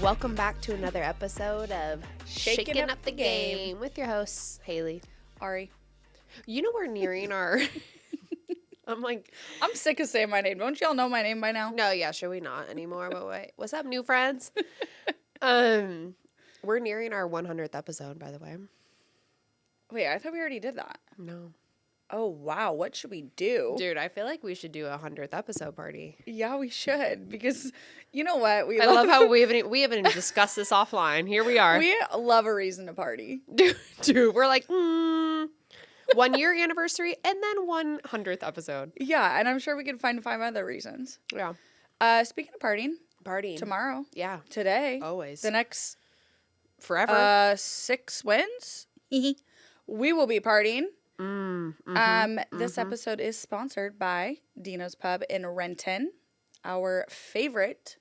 Welcome back to another episode of Shaking Up the Game with your hosts, Haley. Ari. You know we're nearing our... I'm sick of saying my name. Don't y'all know my name by now? No, yeah, sure we not anymore, but wait. What's up, new friends? We're nearing our 100th episode, by the way. Wait, I thought we already did that. No. Oh, wow. What should we do? Dude, I feel like we should do a 100th episode party. Yeah, we should. Because you know what? I love how we haven't even discussed this offline. Here we are. We love a reason to party. Dude, we're like, 1 year anniversary and then 100th episode. Yeah, and I'm sure we could find 5 other reasons. Yeah. Speaking of partying. Tomorrow. Yeah. Today. Always. The next... Forever. 6 wins. We will be partying. This episode is sponsored by Dino's Pub in Renton, our favorite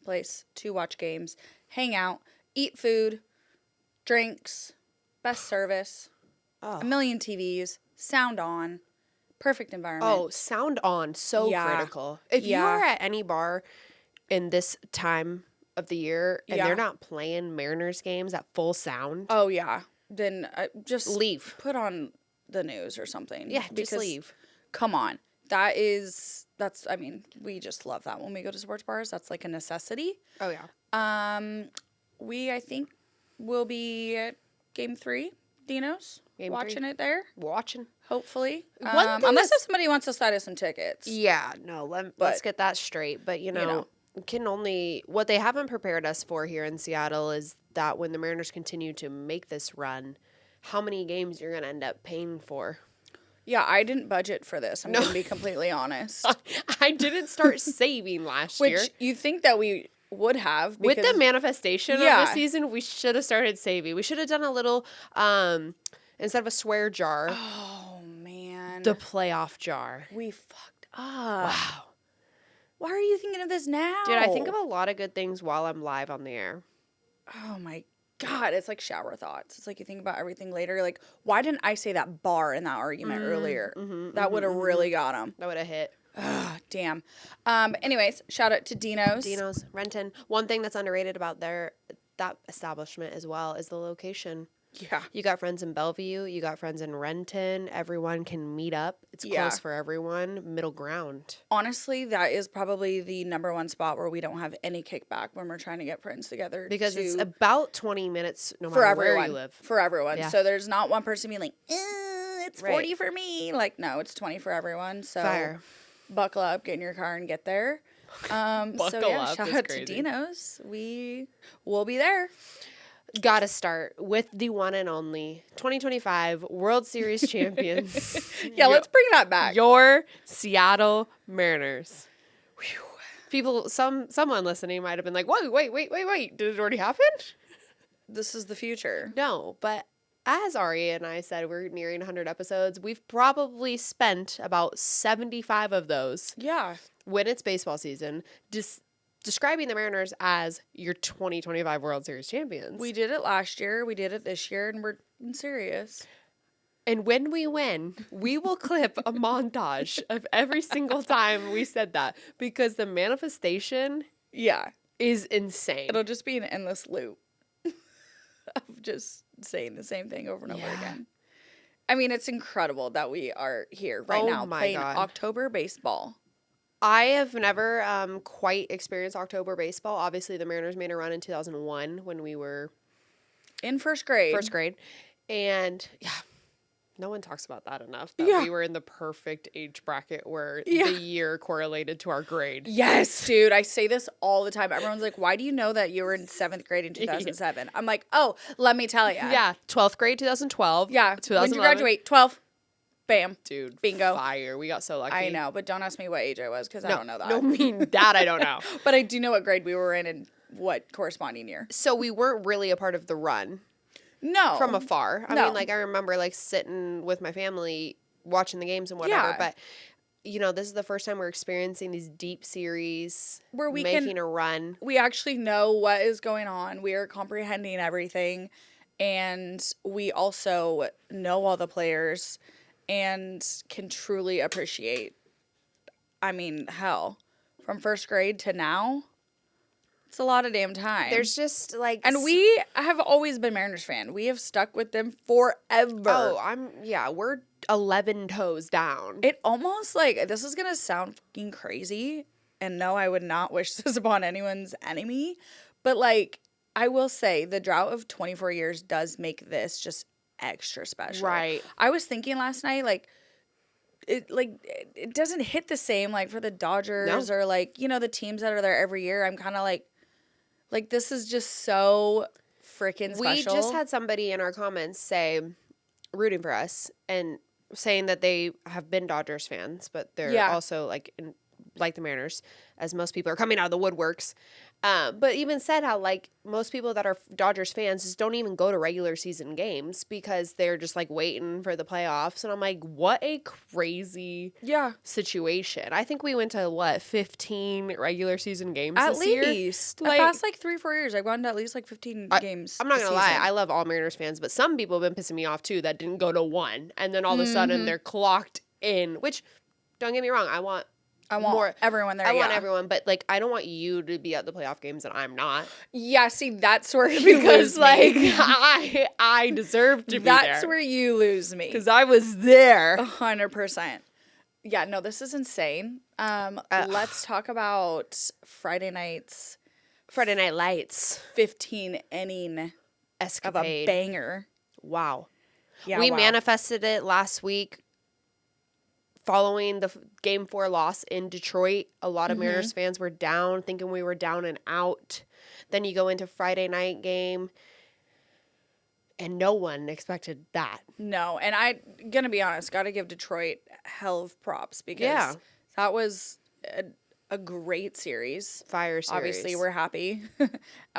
place to watch games, hang out, eat food, drinks, best service, a million TVs, sound on, perfect environment. Oh, sound on, so critical. If you are at any bar in this time of the year and they're not playing Mariners games at full sound. Oh, yeah. Then just leave. Put on the news or something. Yeah, just leave. Come on. We just love that when we go to sports bars. That's like a necessity. Oh, yeah. I think we'll be at Game 3, Dino's. Watching it there. Watching. Hopefully. Unless if somebody wants to slide us some tickets. Yeah, no, let's get that straight. But, what they haven't prepared us for here in Seattle is that when the Mariners continue to make this run, how many games you're going to end up paying for. Yeah, I didn't budget for this. I'm going to be completely honest. I didn't start saving last year. Which you think that we would have. With the manifestation of the season, we should have started saving. We should have done a little, instead of a swear jar. Oh, man. The playoff jar. We fucked up. Wow. Why are you thinking of this now? Dude, I think of a lot of good things while I'm live on the air. Oh, my God. It's like shower thoughts. It's like you think about everything later. Like, why didn't I say that bar in that argument earlier? That would have really got him. That would have hit. Damn. Anyways, shout out to Dino's. Dino's, Renton. One thing that's underrated about that establishment as well is the location. Yeah. You got friends in Bellevue. You got friends in Renton. Everyone can meet up. It's close for everyone. Middle ground. Honestly, that is probably the number one spot where we don't have any kickback when we're trying to get friends together. Because it's about 20 minutes no matter where you live. For everyone. Yeah. So there's not one person being like, it's 40 for me. Like, no, it's 20 for everyone. So buckle up, get in your car, and get there. Shout out to Dino's. We will be there. Gotta start with the one and only 2025 World Series champions. Let's bring that back. Your Seattle Mariners. Whew. People, someone listening might have been like, wait. Did it already happen? This is the future. No, but as Ari and I said, we're nearing 100 episodes. We've probably spent about 75 of those. Yeah. When it's baseball season, describing the Mariners as your 2025 World Series champions. We did it last year, we did it this year, and we're serious. And when we win, we will clip a montage of every single time we said that, because the manifestation is insane. It'll just be an endless loop of just saying the same thing over and over again. I mean, it's incredible that we are here right now playing October baseball. I have never quite experienced October baseball. Obviously, the Mariners made a run in 2001 when we were in first grade. And no one talks about that enough. That we were in the perfect age bracket where the year correlated to our grade. Yes, dude. I say this all the time. Everyone's like, why do you know that you were in 7th grade in 2007? I'm like, oh, let me tell you. Yeah, 12th grade, 2012. Yeah, 2011. When did you graduate? 12. Bam. Dude. Bingo. Fire. We got so lucky. I know, but don't ask me what age I was because I don't know that. No, that I don't know. But I do know what grade we were in and what corresponding year. So we weren't really a part of the run. No. From afar. I mean, I remember, sitting with my family watching the games and whatever. But, this is the first time we're experiencing these deep series. Where we making a run. We actually know what is going on. We are comprehending everything. And we also know all the players and can truly appreciate, from first grade to now, It's a lot of damn time. There's just like, and we have always been Mariners fan. We have stuck with them forever. Oh, we're 11 toes down. It almost like, this is gonna sound fucking crazy, and no, I would not wish this upon anyone's enemy, but like, I will say the drought of 24 years does make this just extra special. Right. I was thinking last night, like, it doesn't hit the same like for the Dodgers or like, you know, the teams that are there every year. I'm kind of like this is just so freaking special. We just had somebody in our comments say, rooting for us and saying that they have been Dodgers fans, but they're also like the Mariners, as most people are coming out of the woodworks. But even said how like most people that are Dodgers fans just don't even go to regular season games because they're just like waiting for the playoffs. And I'm like, what a crazy situation. I think we went to 15 regular season games at this year? Least. Like, the past like 3-4 years, I've gone to at least like 15 games. I'm not going to lie. I love all Mariners fans, but some people have been pissing me off too that didn't go to one. And then all of a sudden they're clocked in, which don't get me wrong. I want more everyone there. I want everyone, but like I don't want you to be at the playoff games and I'm not. Yeah, see, that's where you because lose like me. I deserve to be there. That's where you lose me. Because I was there. 100%. Yeah, no, this is insane. Let's talk about Friday Night Lights 15 inning escapade of a banger. Wow. Yeah, we manifested it last week. Following the Game 4 loss in Detroit, a lot of Mariners fans were down, thinking we were down and out. Then you go into Friday night game, and no one expected that. No, and I'm going to be honest, got to give Detroit hell of props because that was a great series. Fire series. Obviously, we're happy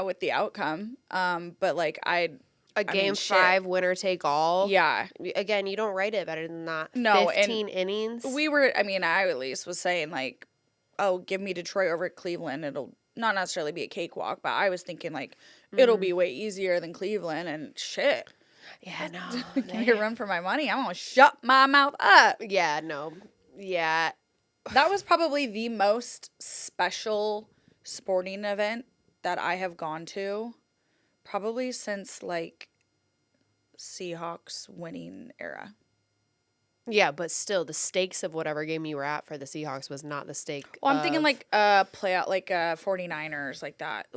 with the outcome, but like Game 5 winner take all. Yeah. Again, you don't write it better than that. No, 15 innings. I at least was saying like, oh, give me Detroit over Cleveland. It'll not necessarily be a cakewalk, but I was thinking like it'll be way easier than Cleveland and shit. Yeah, no. Give me a run for my money. I'm going to shut my mouth up. Yeah, no. Yeah. That was probably the most special sporting event that I have gone to. Probably since, like, Seahawks winning era. Yeah, but still, the stakes of whatever game you were at for the Seahawks was not the stake. Well, I'm thinking, like, playout, like, 49ers, like that.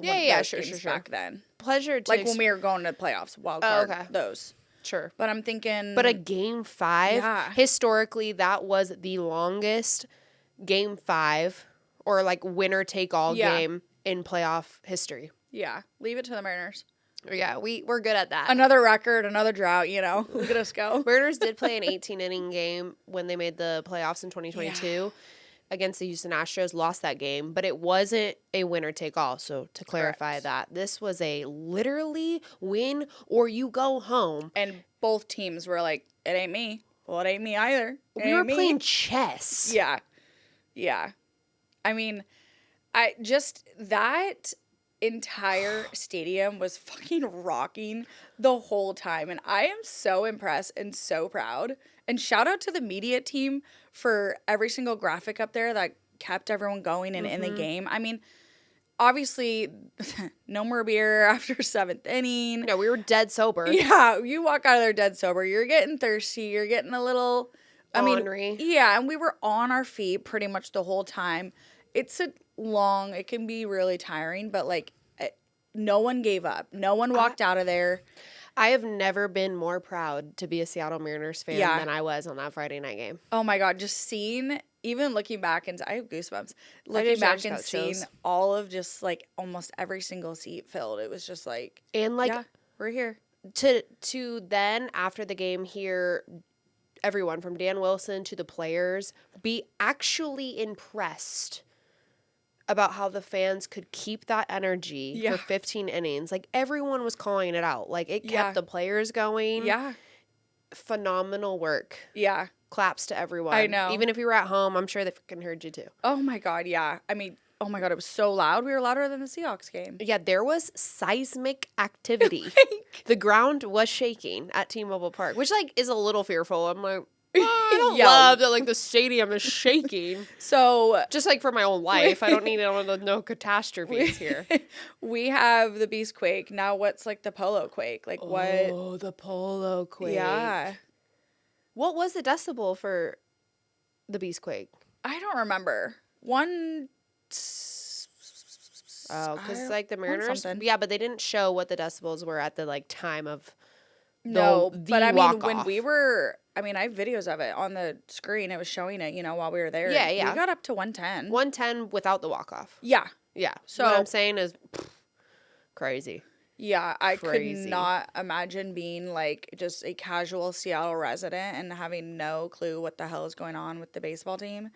Sure. Back then. Pleasure to... Like, when we were going to playoffs, wild card, those. Sure. But I'm thinking... But a Game 5, historically, that was the longest Game 5, or, like, winner-take-all game in playoff history. Yeah. Leave it to the Mariners. Yeah, we're good at that. Another record, another drought, you know. Look at us go. Mariners did play an 18-inning game when they made the playoffs in 2022 against the Houston Astros, lost that game, but it wasn't a winner-take-all. So to clarify that, this was a literally win or you go home. And both teams were like, it ain't me. Well, it ain't me either. We were playing chess. Yeah. Yeah. I mean, that entire stadium was fucking rocking the whole time, and I am so impressed and so proud. And shout out to the media team for every single graphic up there that kept everyone going and in the game. I mean, obviously, no more beer after 7th inning. No, we were dead sober. Yeah, you walk out of there dead sober. You're getting thirsty. You're getting a little... ornery. Yeah, and we were on our feet pretty much the whole time. It can be really tiring, but like no one gave up. No one walked out of there. I have never been more proud to be a Seattle Mariners fan than I was on that Friday night game. Oh my God, just seeing, even looking back, and I have goosebumps, looking back and seeing all of just like almost every single seat filled. It was just like, and like, we're here. To then, after the game here, everyone from Dan Wilson to the players be actually impressed about how the fans could keep that energy for 15 innings. Like, everyone was calling it out. Like, it kept the players going. Yeah. Phenomenal work. Yeah. Claps to everyone. I know. Even if you were at home, I'm sure they freaking heard you too. Oh my God, yeah. I mean, oh my God, it was so loud. We were louder than the Seahawks game. Yeah, there was seismic activity. The ground was shaking at T-Mobile Park, which, like, is a little fearful. I'm like, I don't love that, like, the stadium is shaking. So just like for my own life, I don't need no catastrophes here. We have the Beastquake. Now what's like the Polo quake? Like what? Oh, the Polo quake. Yeah. What was the decibel for the Beastquake? I don't remember. One. Oh, because like the Mariners, yeah, but they didn't show what the decibels were at the like time of. No, but I mean, when off. we were, I mean, I have videos of it on the screen. It was showing it, you know, while we were there. Yeah, yeah. We got up to 110. 110 without the walk-off. Yeah. Yeah. So what I'm saying is crazy. Yeah, I could not imagine being like just a casual Seattle resident and having no clue what the hell is going on with the baseball team.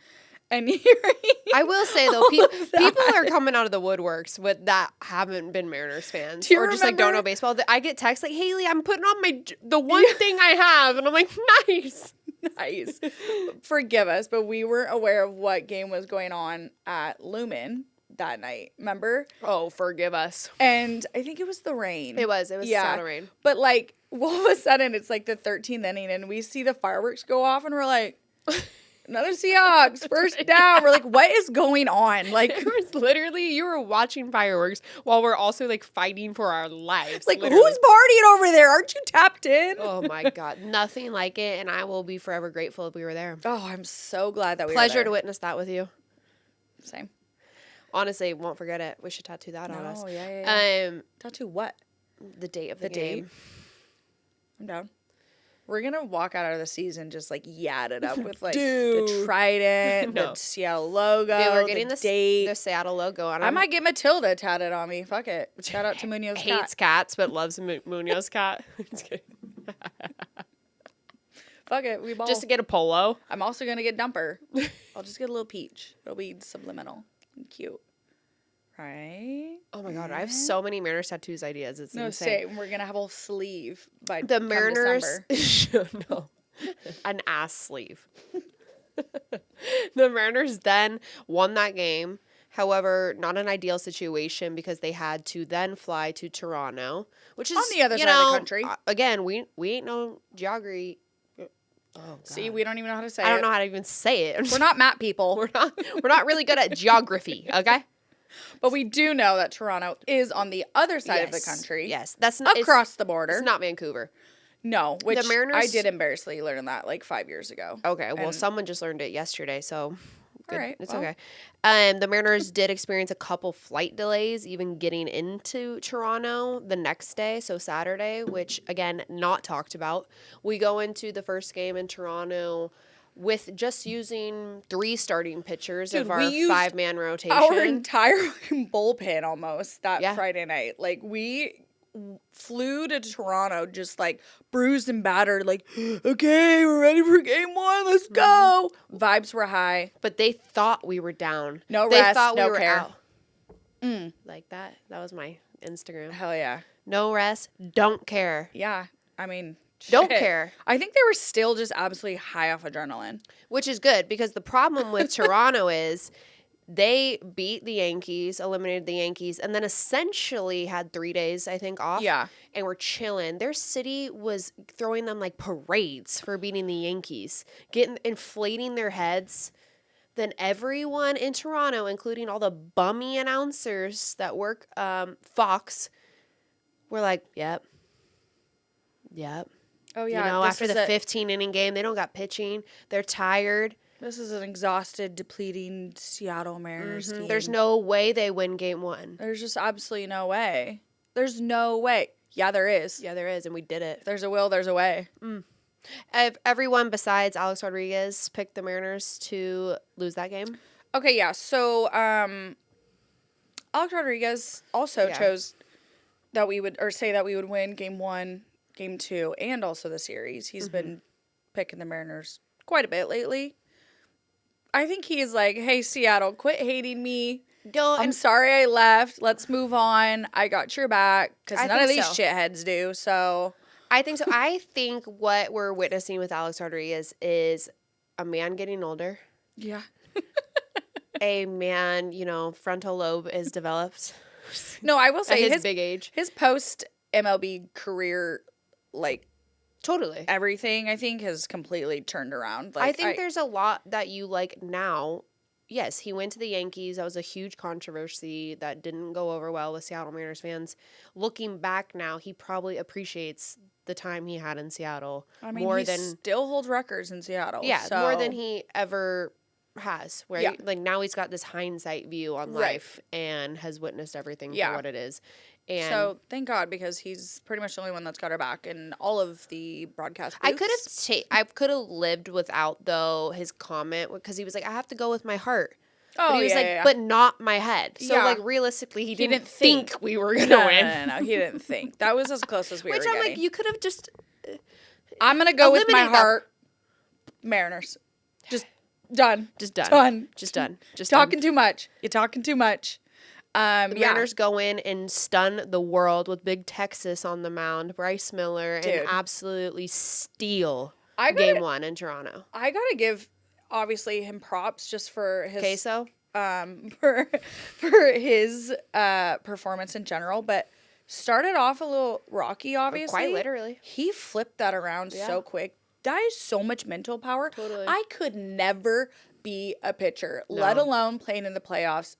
And I will say though, people are coming out of the woodworks with that haven't been Mariners fans or just like don't know baseball. I get texts like, "Haley, I'm putting on the one thing I have," and I'm like, "Nice, nice." Forgive us, but we weren't aware of what game was going on at Lumen that night. Remember? Oh, forgive us. And I think it was the rain. It was Seattle rain. But like, all of a sudden, it's like the 13th inning, and we see the fireworks go off, and we're like. Another Seahawks, first down. We're like, what is going on? Like, it was literally, you were watching fireworks while we're also like fighting for our lives. Like, literally. Who's partying over there? Aren't you tapped in? Oh my God. Nothing like it. And I will be forever grateful if we were there. Oh, I'm so glad that we were Pleasure there. to witness that with you. Same. Honestly, won't forget it. We should tattoo that on us. Oh, yeah. Tattoo what? The date of the game. Date? I'm down. We're going to walk out of the season just like it up with like the trident, the Seattle logo, we're getting the date. The Seattle logo on. I might get Matilda tatted on me. Fuck it. Shout out to Munoz cat. Hates cats but loves Munoz cat. Fuck it. We ball. Just to get a polo. I'm also going to get Dumper. I'll just get a little peach. It'll be subliminal and cute. Right? Oh my God, I have so many Mariners tattoos ideas. It's insane. We're going to have a whole sleeve by the Mariners. No. An ass sleeve. The Mariners then won that game. However, not an ideal situation because they had to then fly to Toronto, which is on the other side of the country. Again, we ain't no geography. Oh, God. See, we don't even know how to say it. I don't know how to even say it. We're not map people. We're not really good at geography, okay? But we do know that Toronto is on the other side of the country. Yes, that's not across the border. It's not Vancouver. No, which the Mariners, I did embarrassingly learn that like 5 years ago. Okay, well, someone just learned it yesterday, so good. All right, it's okay. The Mariners did experience a couple flight delays, even getting into Toronto the next day, so Saturday, which again not talked about. We go into the first game in Toronto with just using 3 starting pitchers of our 5-man rotation. Our entire bullpen almost that Friday night. Like, we flew to Toronto just, like, bruised and battered. Like, okay, we're ready for game 1. Let's go. Vibes were high. But they thought we were down. No they rest, thought no we were care. Out. Like that. That was my Instagram. Hell yeah. No rest, don't care. Yeah. I mean... Don't care. I think they were still just absolutely high off adrenaline. Which is good because the problem with Toronto is they beat the Yankees, eliminated the Yankees, and then essentially had 3 days, I think, off. Yeah. And were chilling. Their city was throwing them like parades for beating the Yankees, inflating their heads. Then everyone in Toronto, including all the bummy announcers that work Fox, were like, yep. Oh, yeah. You know, after the 15-inning game, they don't got pitching. They're tired. This is an exhausted, depleting Seattle Mariners team. There's no way they win game 1. There's just absolutely no way. There's no way. Yeah, there is. Yeah, there is, and we did it. If there's a will, there's a way. Everyone besides Alex Rodriguez picked the Mariners to lose that game. Okay, yeah. So, Alex Rodriguez also chose that we would, or say that we would win game 1, game 2, and also the series. He's been picking the Mariners quite a bit lately. I think he's like, hey, Seattle, quit hating me. I'm sorry I left. Let's move on. I got your back because none of these shitheads do. So I think so. I think what we're witnessing with Alex Rodriguez is a man getting older. Yeah. A man, frontal lobe is developed. No, I will say his big age. His post MLB career, like, Totally. everything, I think, has completely turned around. I think there's a lot that you like now. Yes, he went to the Yankees. That was a huge controversy that didn't go over well with Seattle Mariners fans. Looking back now, he probably appreciates the time he had in Seattle he still holds records in Seattle. Yeah, more than he ever has. Where now he's got this hindsight view on life and has witnessed everything for what it is. And so thank God, because he's pretty much the only one that's got our back in all of the broadcast booths. I could have lived without, though, his comment, because he was like, I have to go with my heart. Oh, but he was but not my head. So like realistically, he didn't think we were gonna win. No, he didn't think. That was as close as we were getting. Which I'm like, you could have just. I'm gonna go with my heart. Mariners, just done. Just done. Done. Just done. Just talking too much. You're talking too much. The Mariners go in and stun the world with Big Texas on the mound, Bryce Miller, and absolutely steal game 1 in Toronto. I gotta give, obviously, him props just for his queso, for his performance in general, but started off a little rocky. Obviously, quite literally, he flipped that around so quick. That is so much mental power. Totally, I could never be a pitcher, let alone playing in the playoffs.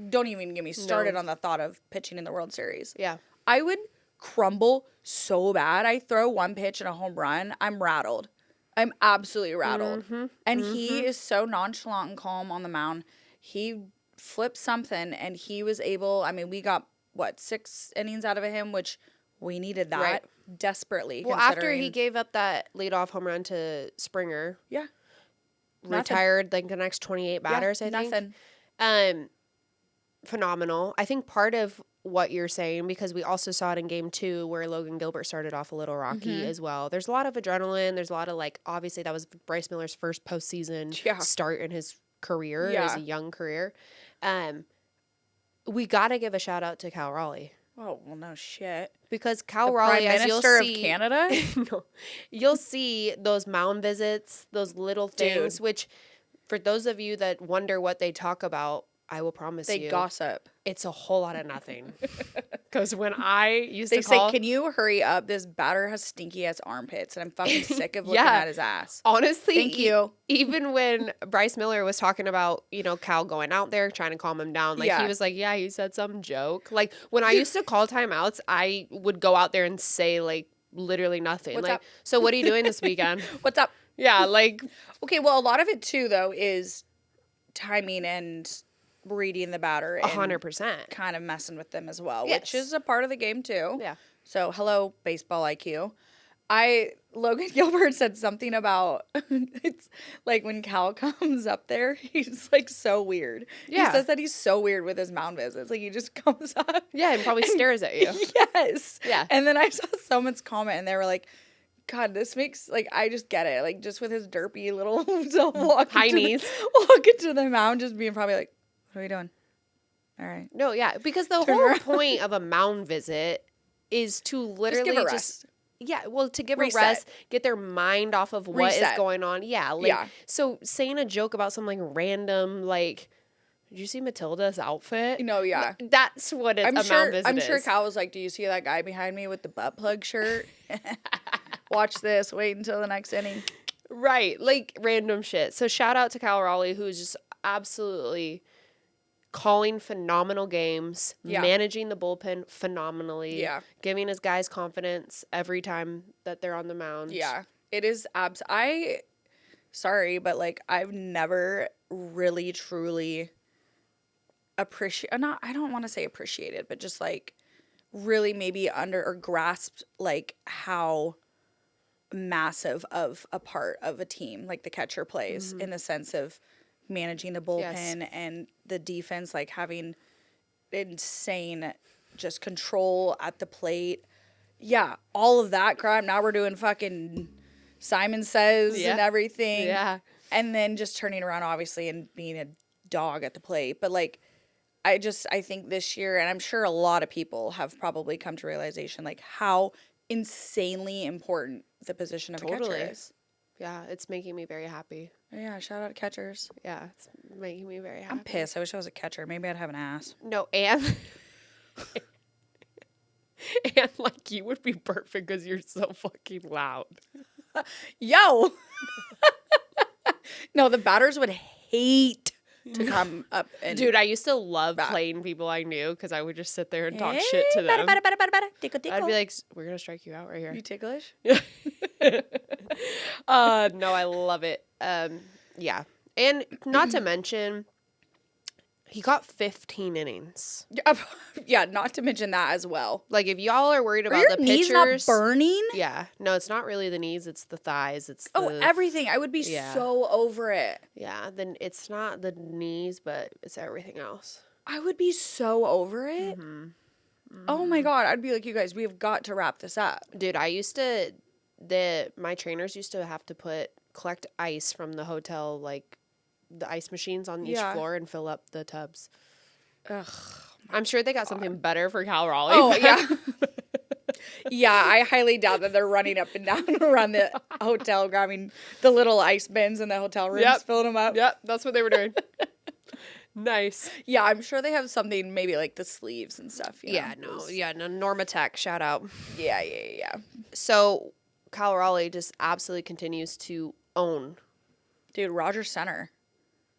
Don't even get me started on the thought of pitching in the World Series. Yeah. I would crumble so bad. I throw one pitch and a home run, I'm rattled. I'm absolutely rattled. And he is so nonchalant and calm on the mound. He flipped something and he was able, we got 6 innings out of him, which we needed that desperately. Well, after he gave up that leadoff home run to Springer. Yeah. Retired like the next 28 batters, I think. Nothing. Phenomenal. I think part of what you're saying, because we also saw it in game 2 where Logan Gilbert started off a little rocky as well. There's a lot of adrenaline. There's a lot of obviously that was Bryce Miller's first postseason start in his career. Yeah. It was a young career. We got to give a shout out to Cal Raleigh. Oh, well, no shit. Because Cal Raleigh, Prime Minister of Canada? No, you'll see those mound visits, those little things, which for those of you that wonder what they talk about, I will promise they gossip. It's a whole lot of nothing. Because when I used to call... say, can you hurry up? This batter has stinky-ass armpits, and I'm fucking sick of looking at his ass. Honestly, thank you. Even when Bryce Miller was talking about, Cal going out there, trying to calm him down, he was like, yeah, he said some joke. Like, when I used to call timeouts, I would go out there and say, literally nothing. What's up? So what are you doing this weekend? What's up? Yeah, Okay, well, a lot of it, too, though, is timing and reading the batter. 100%. Kind of messing with them as well, which is a part of the game, too. Yeah. So, hello, baseball IQ. Logan Gilbert said something about, it's like when Cal comes up there, he's so weird. Yeah. He says that he's so weird with his mound visits. He just comes up. Yeah, and probably stares at you. Yes. Yeah. And then I saw someone's comment and they were like, God, this makes, I just get it. Just with his derpy little high knees. Walking to the mound, just being probably like, what are we doing? All right. No, yeah, because the whole point of a mound visit is to literally just give a rest. To give a rest, get their mind off of what is going on. Yeah, so saying a joke about something random, did you see Matilda's outfit? No, yeah. That's what a mound visit is. I'm sure Cal was like, do you see that guy behind me with the butt plug shirt? Watch this. Wait until the next inning. Right, random shit. So shout out to Cal Raleigh, who's just absolutely calling phenomenal games, managing the bullpen phenomenally, giving his guys confidence every time that they're on the mound. Yeah, it is sorry, but I've never really truly I don't want to say appreciated, but just really maybe under or grasped how massive of a part of a team the catcher plays in the sense of managing the bullpen and the defense, having insane just control at the plate. Yeah, all of that crap. Now we're doing fucking Simon Says and everything. Yeah. And then just turning around, obviously, and being a dog at the plate. But, I think this year, and I'm sure a lot of people have probably come to realization, how insanely important the position of a catcher is. Yeah, it's making me very happy. Yeah, shout out to catchers. Yeah, it's making me very happy. I'm pissed. I wish I was a catcher. Maybe I'd have an ass. No, and And, like, you would be perfect because you're so fucking loud. Yo. No, the batters would hate to come up and... Dude, I used to love playing people I knew because I would just sit there and talk shit to them. Tickle, tickle. I'd be like, we're going to strike you out right here. You ticklish? No, I love it. Yeah. And not to mention, he got 15 innings. Yeah, not to mention that as well. Like, if y'all are worried about your the pitchers, knees not burning? Yeah, no, it's not really the knees; it's the thighs. It's everything. I would be so over it. Yeah, then it's not the knees, but it's everything else. I would be so over it. Mm-hmm. Mm-hmm. Oh my God, I'd be like, you guys, we have got to wrap this up, dude. My trainers used to have to collect ice from the hotel, like the ice machines on each floor, and fill up the tubs. Ugh. I'm sure they got something better for Cal Raleigh. Oh, yeah. Yeah, I highly doubt that they're running up and down around the hotel, grabbing the little ice bins in the hotel rooms, filling them up. Yep, that's what they were doing. Nice. Yeah, I'm sure they have something, maybe like the sleeves and stuff. No, Normatech, shout out. Yeah. So, Cal Raleigh just absolutely continues to own. Dude, Rogers Center.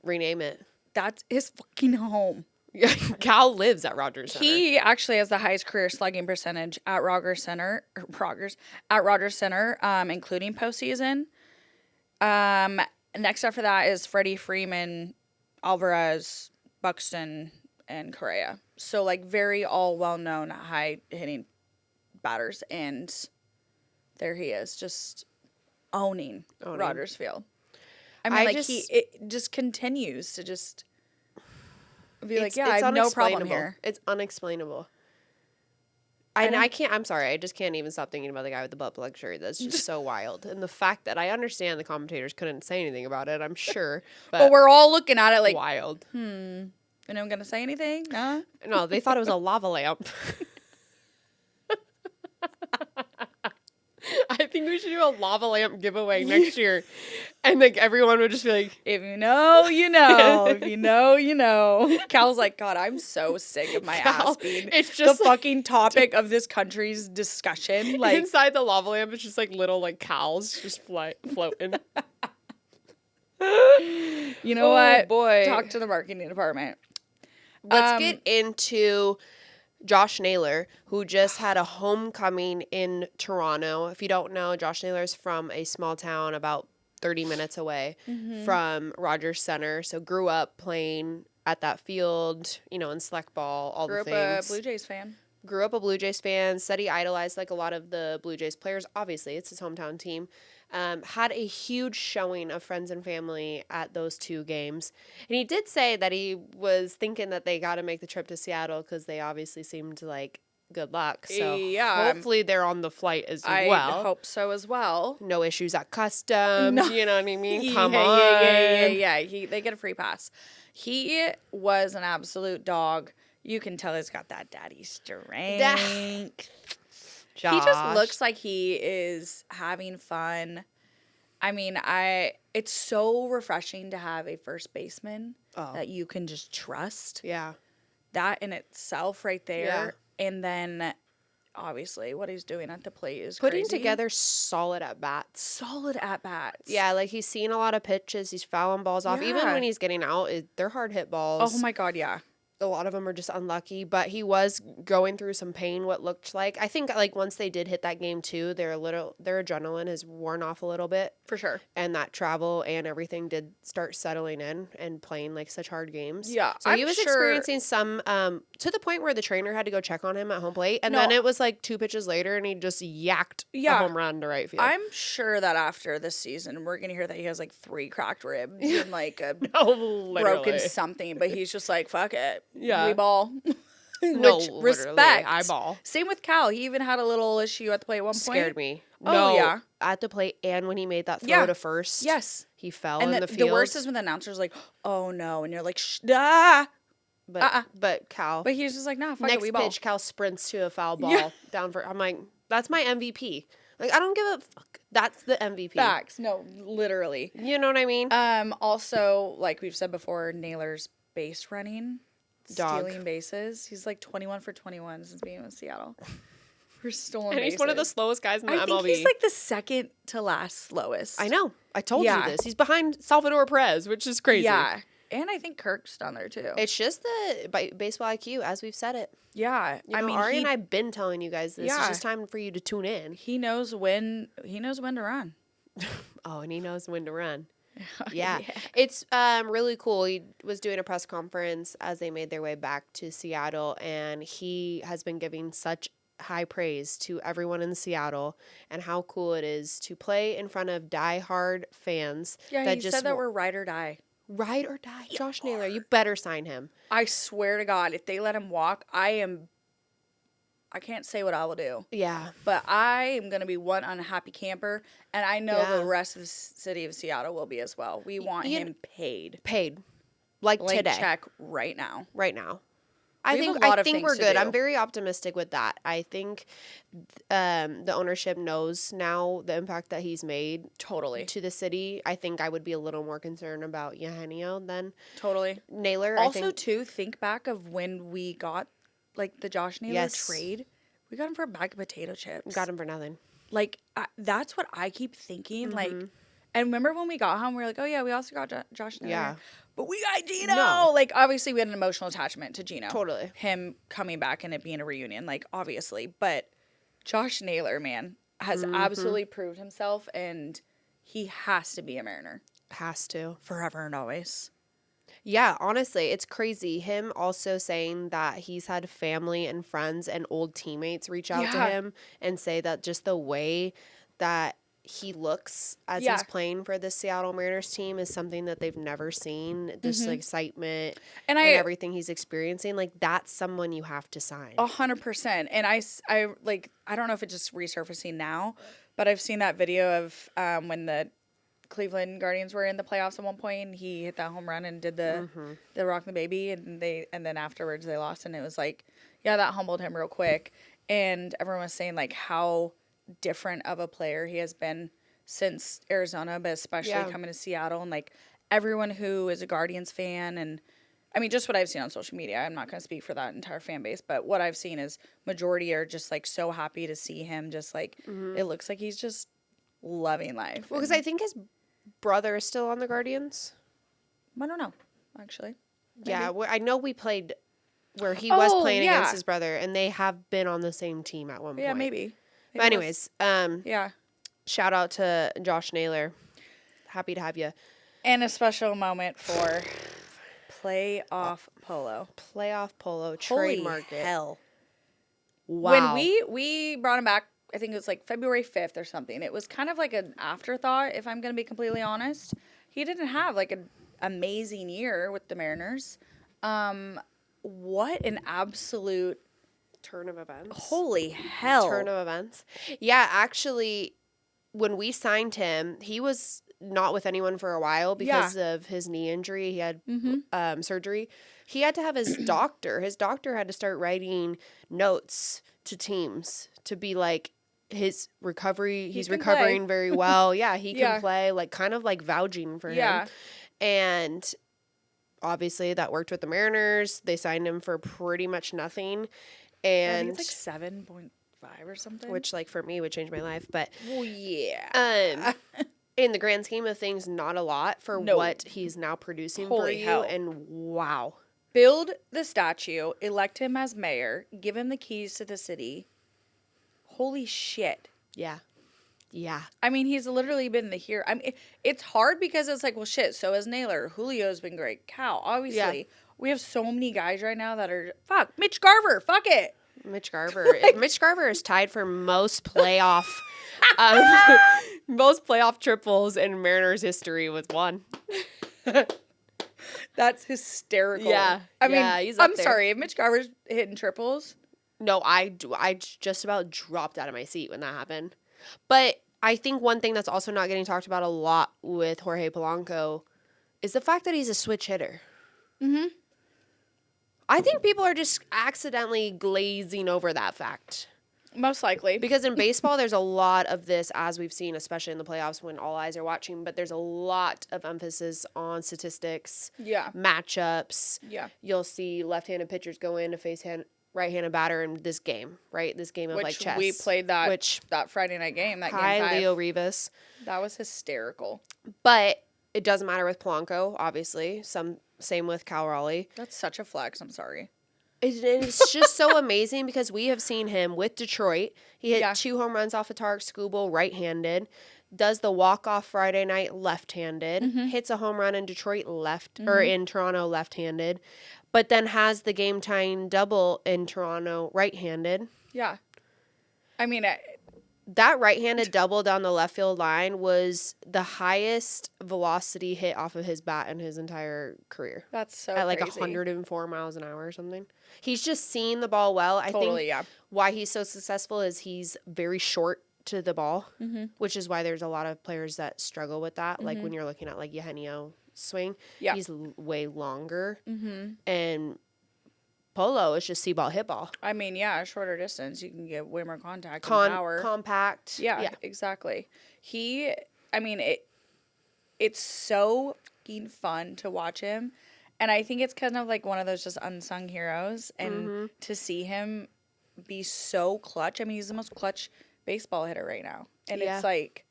Rename it. That's his fucking home. Yeah, Cal lives at Rogers Center. He actually has the highest career slugging percentage at Rogers Center, including postseason. Next after that is Freddie Freeman, Alvarez, Buxton, and Correa. So, like, very all well-known high-hitting batters. And there he is, just owning. Rogers Field. I mean, it just continues to just... be like, yeah, I have no problem here. It's unexplainable. I'm sorry, I just can't even stop thinking about the guy with the butt plug shirt. That's just so wild. And the fact that I understand the commentators couldn't say anything about it, I'm sure. But we're all looking at it like, wild. Anyone going to say anything? No? No, they thought it was a lava lamp. I think we should do a lava lamp giveaway next year. And, like, everyone would just be like... If you know, you know. If you know, you know. Cal's like, God, I'm so sick of my ass being it's just the fucking topic of this country's discussion. Like, inside the lava lamp, it's just, like, little, like, cows just floating. You know what? Boy. Talk to the marketing department. Let's get into... Josh Naylor, who just had a homecoming in Toronto. If you don't know, Josh Naylor is from a small town about 30 minutes away from Rogers Center. So grew up playing at that field, in select ball, all the things. Grew up a Blue Jays fan. Grew up a Blue Jays fan. Said he idolized like a lot of the Blue Jays players. Obviously, it's his hometown team. Had a huge showing of friends and family at those 2 games. And he did say that he was thinking that they got to make the trip to Seattle because they obviously seemed like good luck. So hopefully they're on the flight as well. I hope so as well. No issues at customs. No. You know what I mean? Come on. Yeah. They get a free pass. He was an absolute dog. You can tell he's got that daddy strength. Josh. He just looks like he is having fun. I mean, it's so refreshing to have a first baseman that you can just trust. Yeah. That in itself right there. Yeah. And then, obviously, what he's doing at the plate is putting crazy. together solid at-bats. Yeah, like he's seeing a lot of pitches. He's fouling balls off. Even when he's getting out, they're hard-hit balls. Oh, my God, yeah. A lot of them are just unlucky, but he was going through some pain, what looked like. I think, like, once they did hit that game, too, their adrenaline has worn off a little bit. For sure. And that travel and everything did start settling in and playing, like, such hard games. Yeah. So he was experiencing some, to the point where the trainer had to go check on him at home plate. And then it was, like, 2 pitches later, and he just yacked a home run to right field. I'm sure that after this season, we're going to hear that he has, like, 3 cracked ribs and, like, a broken something. But he's just like, fuck it. Yeah. We ball. No, respect. Eyeball. Same with Cal. He even had a little issue at the plate at one point. Scared me. Oh, no, yeah. At the plate and when he made that throw to first. Yes. He fell and in the field. The worst is when the announcer's like, oh, no. And you're like, ah. But Cal. But he's just like, nah, fuck next it, we ball. pitch, Cal sprints to a foul ball down for. I'm like, that's my MVP. Like, I don't give a fuck. That's the MVP. Facts. No, literally. You know what I mean? Also, like we've said before, Naylor's base running. Dog. Stealing bases. He's like 21 for 21 since being with Seattle. for stolen And bases. he's one of the slowest guys in the MLB. I think he's like the second to last slowest. I know. I told you this. He's behind Salvador Perez, which is crazy. Yeah. And I think Kirk's down there too. It's just the baseball IQ, as we've said it. Yeah. I mean, Ari and I have been telling you guys this. Yeah. It's just time for you to tune in. He knows when to run. Oh, and he knows when to run. Yeah. It's really cool. He was doing a press conference as they made their way back to Seattle, and he has been giving such high praise to everyone in Seattle and how cool it is to play in front of diehard fans. Yeah, that he just said that we're ride or die. Ride or die. Josh Naylor, you better sign him. I swear to God, if they let him walk, I can't say what I will do. Yeah. But I am going to be one unhappy camper, and I know the rest of the city of Seattle will be as well. We want him paid. Paid. Like today. Check right now. Right now. I think we're good. I'm very optimistic with that. I think the ownership knows now the impact that he's made totally to the city. I think I would be a little more concerned about Eugenio than Naylor. Also, think back of when we got like the Josh Naylor trade. We got him for a bag of potato chips. Got him for nothing. Like that's what I keep thinking. Mm-hmm. Like, and remember when we got him, we were like, oh yeah, we also got Josh Naylor. Yeah. But we got Gino. No. Like, obviously, we had an emotional attachment to Gino. Totally. Him coming back and it being a reunion, like, obviously. But Josh Naylor, man, has absolutely proved himself, and he has to be a Mariner. Has to. Forever and always. Yeah, honestly, it's crazy. Him also saying that he's had family and friends and old teammates reach out to him and say that just the way that he looks as he's playing for the Seattle Mariners team is something that they've never seen. This excitement and everything he's experiencing, like that's someone you have to sign. 100%. And I don't know if it's just resurfacing now, but I've seen that video of when the Cleveland Guardians were in the playoffs at one point. He hit that home run and did the Rock the Baby, and then afterwards they lost, and it was like, yeah, that humbled him real quick. And everyone was saying like how different of a player he has been since Arizona, but especially coming to Seattle, and like everyone who is a Guardians fan, and I mean just what I've seen on social media, I'm not going to speak for that entire fan base, but what I've seen is majority are just like so happy to see him, just like it looks like he's just loving life. Well, because I think his brother is still on the Guardians. I don't know, actually. Maybe. Yeah, I know we played where he was playing against his brother, and they have been on the same team at one point. Yeah, maybe. But anyways, shout out to Josh Naylor. Happy to have you. And a special moment for playoff polo. Playoff polo, trademark it. Hell. Wow. When we brought him back, I think it was like February 5th or something. It was kind of like an afterthought, if I'm going to be completely honest. He didn't have like an amazing year with the Mariners. What an absolute turn of events. Holy hell. Turn of events. Yeah, actually, when we signed him, he was not with anyone for a while because of his knee injury. He had surgery. He had to have his doctor. His doctor had to start writing notes to teams to be like, his recovery, he's recovering very well. Yeah, he can play, like kind of like vouching for him. And obviously that worked with the Mariners. They signed him for pretty much nothing. And I think it's like 7.5 or something. Which, like, for me would change my life. But well, yeah. In the grand scheme of things, not a lot for what he's now producing for you. Hell. And wow. Build the statue, elect him as mayor, give him the keys to the city. Holy shit. Yeah. Yeah. I mean, he's literally been the hero. I mean, it's hard because it's like, well, shit, so has Naylor. Julio's been great. Cal, obviously. Yeah. We have so many guys right now that are, Mitch Garver, fuck it. Mitch Garver. Mitch Garver is tied for most playoff triples in Mariners history with one. That's hysterical. Yeah. I mean, he's up there. Sorry, if Mitch Garver's hitting triples. No, I just about dropped out of my seat when that happened. But I think one thing that's also not getting talked about a lot with Jorge Polanco is the fact that he's a switch hitter. Mm-hmm. I think people are just accidentally glazing over that fact. Most likely. Because in baseball, there's a lot of this, as we've seen, especially in the playoffs when all eyes are watching, but there's a lot of emphasis on statistics, matchups. Yeah. You'll see left-handed pitchers go in to face right-handed batter in this game, right? This game of like chess. We played that Friday night game. That hi, game 5. Leo Rivas. That was hysterical. But it doesn't matter with Polanco, obviously. Same with Cal Raleigh. That's such a flex. I'm sorry. It's just so amazing because we have seen him with Detroit. He hit 2 home runs off of Tarek Skubal, right-handed. Does the walk-off Friday night left-handed. Hits a home run in Detroit or in Toronto left-handed. But then has the game-tying double in Toronto right-handed. Yeah. I mean, that right-handed double down the left field line was the highest velocity hit off of his bat in his entire career. That's so at like crazy. 104 miles an hour or something. He's just seeing the ball well. I think why he's so successful is he's very short to the ball, which is why there's a lot of players that struggle with that. Like when you're looking at like Eugenio swing, he's way longer. And Polo is just see ball, hit ball. I mean, yeah, shorter distance, you can get way more contact and power. Compact. Yeah, exactly. It's so fucking fun to watch him. And I think it's kind of like one of those just unsung heroes. And to see him be so clutch. I mean, he's the most clutch baseball hitter right now. And it's like,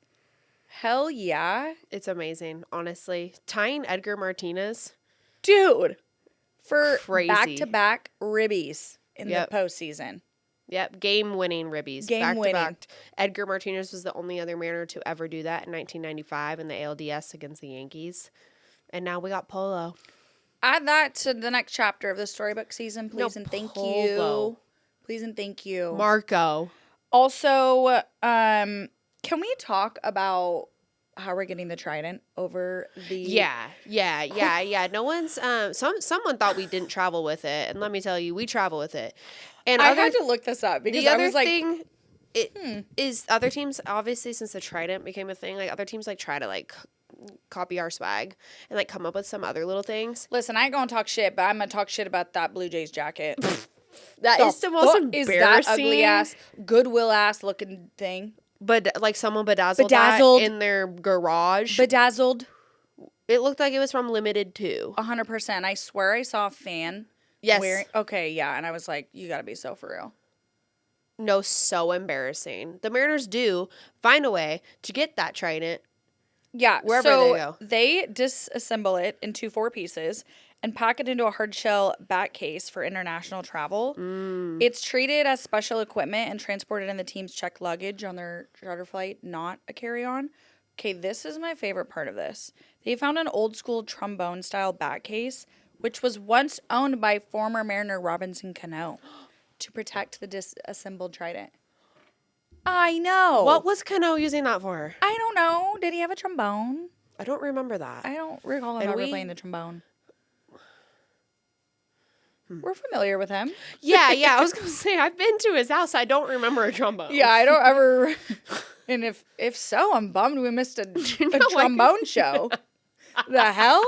hell yeah. It's amazing, honestly. Tying Edgar Martinez. Dude. For crazy. Back-to-back ribbies in the postseason. Yep, game-winning ribbies. Game-winning. Edgar Martinez was the only other Mariner to ever do that in 1995 in the ALDS against the Yankees. And now we got Polo. Add that to the next chapter of the Storybook season, please and thank you. Please and thank you. Marco. Also, can we talk about how we're getting the Trident over the... Yeah. No one's... someone thought we didn't travel with it, and let me tell you, we travel with it. And I had to look this up because I was like... The other thing is other teams, obviously, since the Trident became a thing, like other teams like try to like copy our swag and like come up with some other little things. Listen, I ain't gonna talk shit, but I'm gonna talk shit about that Blue Jays jacket. That is the most embarrassing. Is that ugly ass, Goodwill ass looking thing? But like someone bedazzled that in their garage. Bedazzled. It looked like it was from Limited too. 100%. I swear I saw a fan. Yes. And I was like, you gotta be so for real. No, so embarrassing. The Mariners do find a way to get that Trident. Yeah, wherever they go. They disassemble it into 4 pieces and pack it into a hard shell back case for international travel. It's treated as special equipment and transported in the team's checked luggage on their charter flight, not a carry-on. Okay, this is my favorite part of this. They found an old-school trombone-style back case, which was once owned by former Mariner Robinson Cano to protect the disassembled Trident. I know. What was Cano using that for? I don't know. Did he have a trombone? I don't remember that. I don't recall him ever playing the trombone. We're familiar with him. Yeah. I was going to say, I've been to his house. I don't remember a trombone. Yeah, I don't ever. And if so, I'm bummed we missed a trombone show. The hell?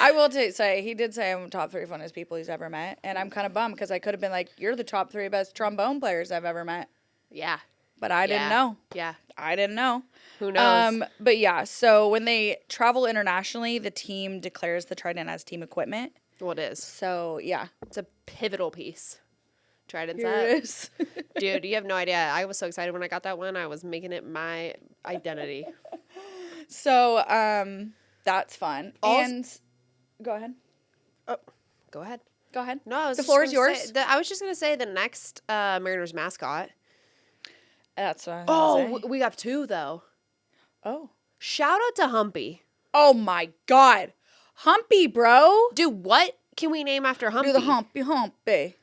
I will say, he did say I'm top 3 funnest people he's ever met. And I'm kind of bummed because I could have been like, you're the top 3 best trombone players I've ever met. Yeah. But I didn't know. Yeah. I didn't know. Who knows? But yeah, so when they travel internationally, the team declares the Trident as team equipment. Well, it is. So, yeah. It's a pivotal piece. Trident's Here it is. Dude, you have no idea. I was so excited when I got that one. I was making it my identity. So, that's fun. And go ahead. Oh, go ahead. Go ahead. No, the floor is yours. I was just going to say the next Mariners mascot. That's what I was going to say. We got 2, though. Oh. Shout out to Humpy. Oh, my God. Humpy, bro. Dude, what can we name after Humpy? Do the Humpy.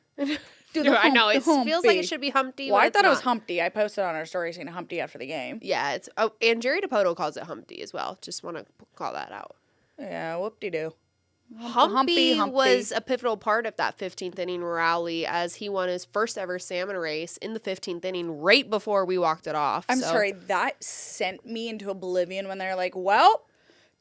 Dude, I know. It feels like it should be Humpty. Well, I thought it was Humpty. I posted on our story saying Humpty after the game. Yeah, and Jerry DiPoto calls it Humpty as well. Just want to call that out. Yeah, whoop-de-doo. Humpy was a pivotal part of that 15th inning rally as he won his first ever salmon race in the 15th inning right before we walked it off. I'm sorry, that sent me into oblivion when they're like, well,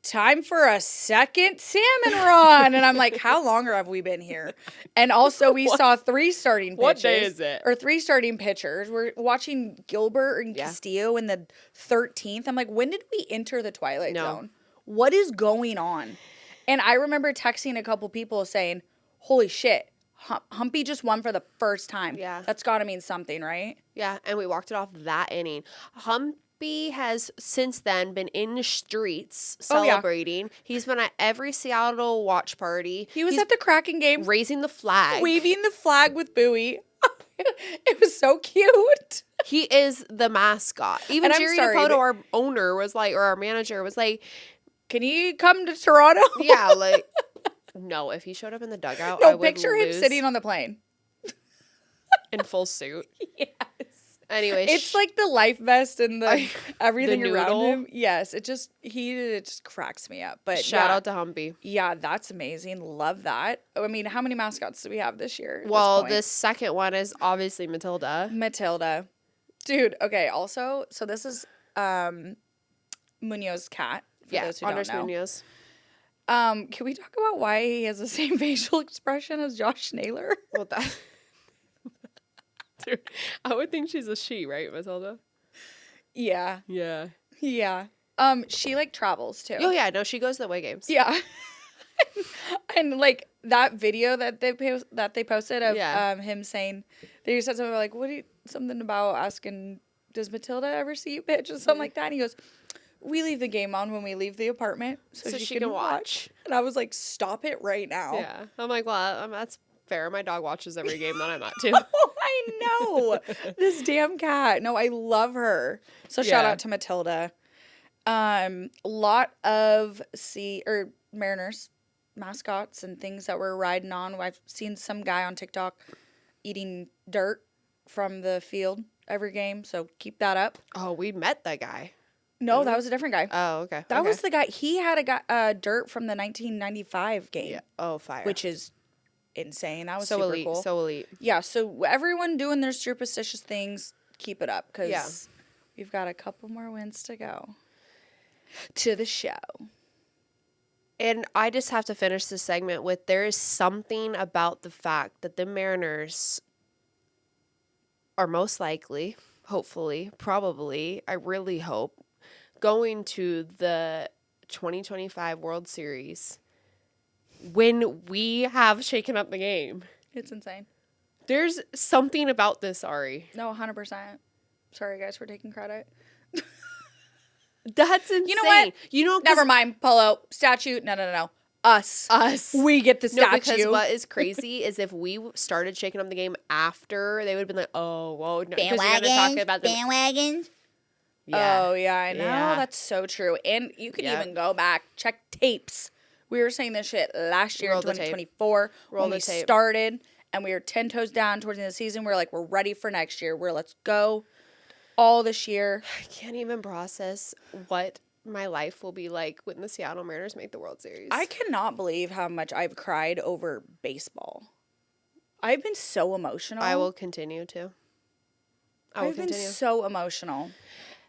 time for a second salmon run. And I'm like, how long have we been here? And also we saw 3 starting pitchers. What day is it? Or 3 starting pitchers. We're watching Gilbert and Castillo in the 13th. I'm like, when did we enter the Twilight Zone? What is going on? And I remember texting a couple people saying, holy shit, Humpy just won for the first time. Yeah. That's got to mean something, right? Yeah, and we walked it off that inning. Humpy has since then been in the streets celebrating. He's been at every Seattle watch party. He was at the Kraken game. Raising the flag. Waving the flag with Bowie. It was so cute. He is the mascot. Even Jerry Dipoto, our owner, was like, or our manager was like, can he come to Toronto? Yeah, like, no, if he showed up in the dugout, no, I would picture him sitting on the plane. In full suit. Yes. Anyway, it's like the life vest and the everything the around noodle. him. Yes, it just cracks me up. But shout out to Humpy. Yeah, that's amazing. Love that. I mean, how many mascots do we have this year? Well, this second one is obviously Matilda. Dude, okay, also, so this is Munoz's cat, for those who don't know. Munoz. Can we talk about why he has the same facial expression as Josh Naylor? Well, that... Dude, I would think she's a she, right, Matilda? Yeah. Yeah. Yeah. She, like, travels, too. Oh, yeah, no, she goes to the away games. Yeah. And, like, that video that they posted of him saying, they said something like, something about asking, does Matilda ever see you pitch or something like that? And he goes, we leave the game on when we leave the apartment so she can watch. And I was like, stop it right now. Yeah. I'm like, well, that's fair. My dog watches every game that I'm at, too. Oh, I know. This damn cat. No, I love her. So shout out to Matilda. Lot of Mariners mascots and things that we're riding on. I've seen some guy on TikTok eating dirt from the field every game, so keep that up. Oh, we met that guy. No, that was a different guy. Oh, okay. That was the guy. He had dirt from the 1995 game. Yeah. Oh, fire. Which is insane. That was so super elite. cool. So elite. Yeah, so everyone doing their superstitious things, keep it up because we've got a couple more wins to go to the show. And I just have to finish this segment with there is something about the fact that the Mariners are most likely, hopefully, probably, I really hope, going to the 2025 World Series when we have shaken up the game. It's insane. There's something about this, Ari. No, 100%. Sorry, guys, for taking credit. That's insane. You know what? Never mind. Polo. Statue. No. Us. We get the statue. No, because what is crazy is if we started shaking up the game after, they would have been like, oh, whoa. No, bandwagons. Yeah. Oh, yeah, I know. Yeah. That's so true. And you can even go back, check tapes. We were saying this shit last year in 2024 when we started, and we were 10 toes down towards the end of the season. We're like, we're ready for next year. Let's go all this year. I can't even process what my life will be like when the Seattle Mariners make the World Series. I cannot believe how much I've cried over baseball. I've been so emotional. I will continue to. I've been so emotional.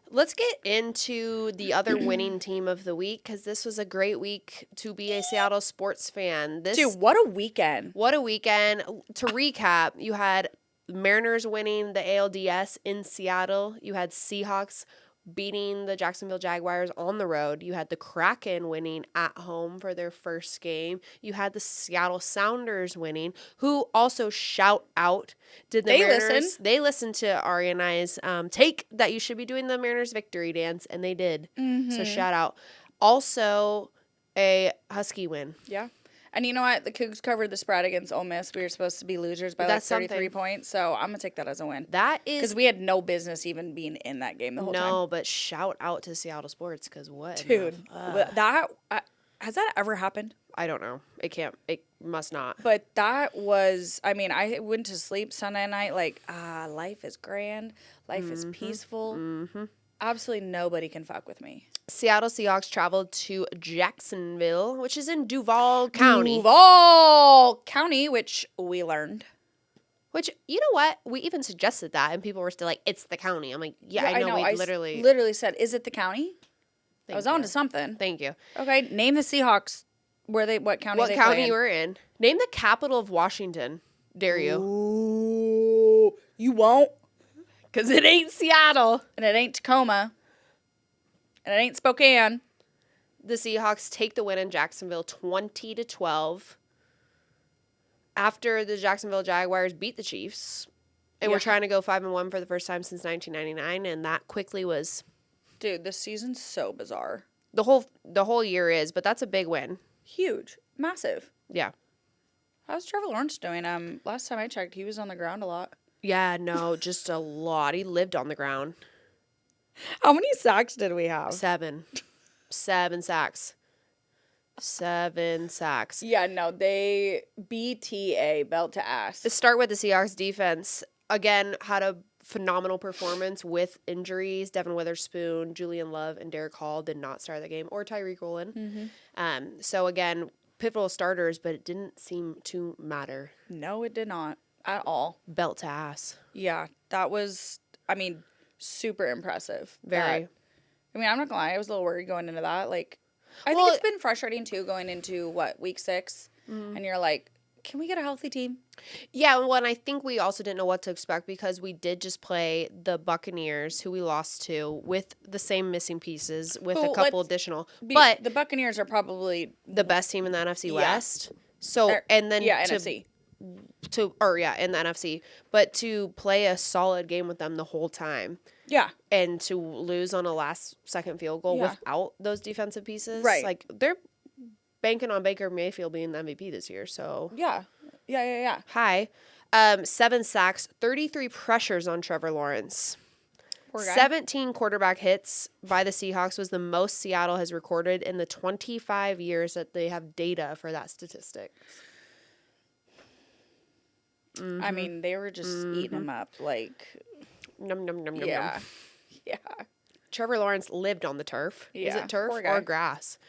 Let's get into the other winning team of the week because this was a great week to be a Seattle sports fan. Dude, what a weekend. What a weekend. To recap, you had Mariners winning the ALDS in Seattle. You had Seahawks beating the Jacksonville Jaguars on the road. You had the Kraken winning at home for their first game. You had the Seattle Sounders winning, who also shout out. Did the Mariners listen? They listened to Ari and I's take that you should be doing the Mariners victory dance, and they did. Mm-hmm. So shout out. Also, a Husky win. Yeah. And you know what? The Cougs covered the spread against Ole Miss. We were supposed to be losers by 33 points, so I'm going to take that as a win. That is... Because we had no business even being in that game the whole time. No, but shout out to Seattle sports, because what? Dude, has that ever happened? I don't know. It can't. It must not. But that was... I mean, I went to sleep Sunday night like, life is grand. Life is peaceful. Mm-hmm. Absolutely nobody can fuck with me. Seattle Seahawks traveled to Jacksonville, which is in Duval County. Duval County, which we learned. Which, you know what? We even suggested that, and people were still like, it's the county. I'm like, yeah, I know. We literally said, is it the county? I was on to something. Thank you. Okay, name the Seahawks. What county what they county play in. You were in. Name the capital of Washington. Dare you? Ooh, you won't. Because it ain't Seattle. And it ain't Tacoma. And it ain't Spokane. The Seahawks take the win in Jacksonville 20-12. after the Jacksonville Jaguars beat the Chiefs, and we're trying to go 5-1 for the first time since 1999, and that quickly was. Dude, this season's so bizarre. The whole year is, but that's a big win. Huge, massive. Yeah. How's Trevor Lawrence doing? Last time I checked, he was on the ground a lot. Yeah, no, just a lot. He lived on the ground. How many sacks did we have? 7 sacks. 7 sacks. Yeah, no, they BTA, belt to ass. Let's start with the Seahawks defense. Again, had a phenomenal performance with injuries. Devin Witherspoon, Julian Love, and Derek Hall did not start the game, or Tyreek Woolen. So again, pivotal starters, but it didn't seem to matter. No, it did not at all. Belt to ass. Yeah, that was, super impressive. Very. I'm not gonna lie, I was a little worried going into that. Like, I think it's been frustrating too going into week 6, and you're like, can we get a healthy team? Yeah, well, and I think we also didn't know what to expect because we did just play the Buccaneers, who we lost to, with the same missing pieces, with a couple additional. But the Buccaneers are probably the best team in the NFC West. So and then NFC. In the NFC, but to play a solid game with them the whole time. Yeah. And to lose on a last-second field goal without those defensive pieces. Right. Like, they're banking on Baker Mayfield being the MVP this year, so. Yeah. Hi. 7 sacks, 33 pressures on Trevor Lawrence. Poor guy. 17 quarterback hits by the Seahawks was the most Seattle has recorded in the 25 years that they have data for that statistic. They were just eating them up, like. Num, num, num, num, Yeah. num. Yeah. Trevor Lawrence lived on the turf. Yeah. Is it turf Poor guy. or grass?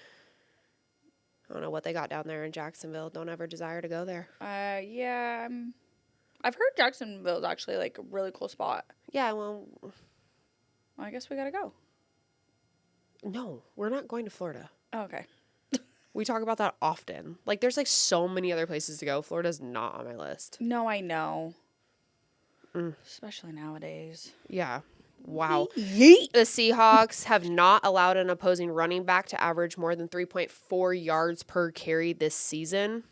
I don't know what they got down there in Jacksonville. Don't ever desire to go there. Yeah. I've heard Jacksonville is actually like a really cool spot. Yeah, well, I guess we gotta go. no, we're not going to Florida. Oh, okay. We talk about that often. Like, there's like so many other places to go. Florida's not on my list. No, I know. Especially nowadays. Yeah. Wow. Yeet. The Seahawks have not allowed an opposing running back to average more than 3.4 yards per carry this season,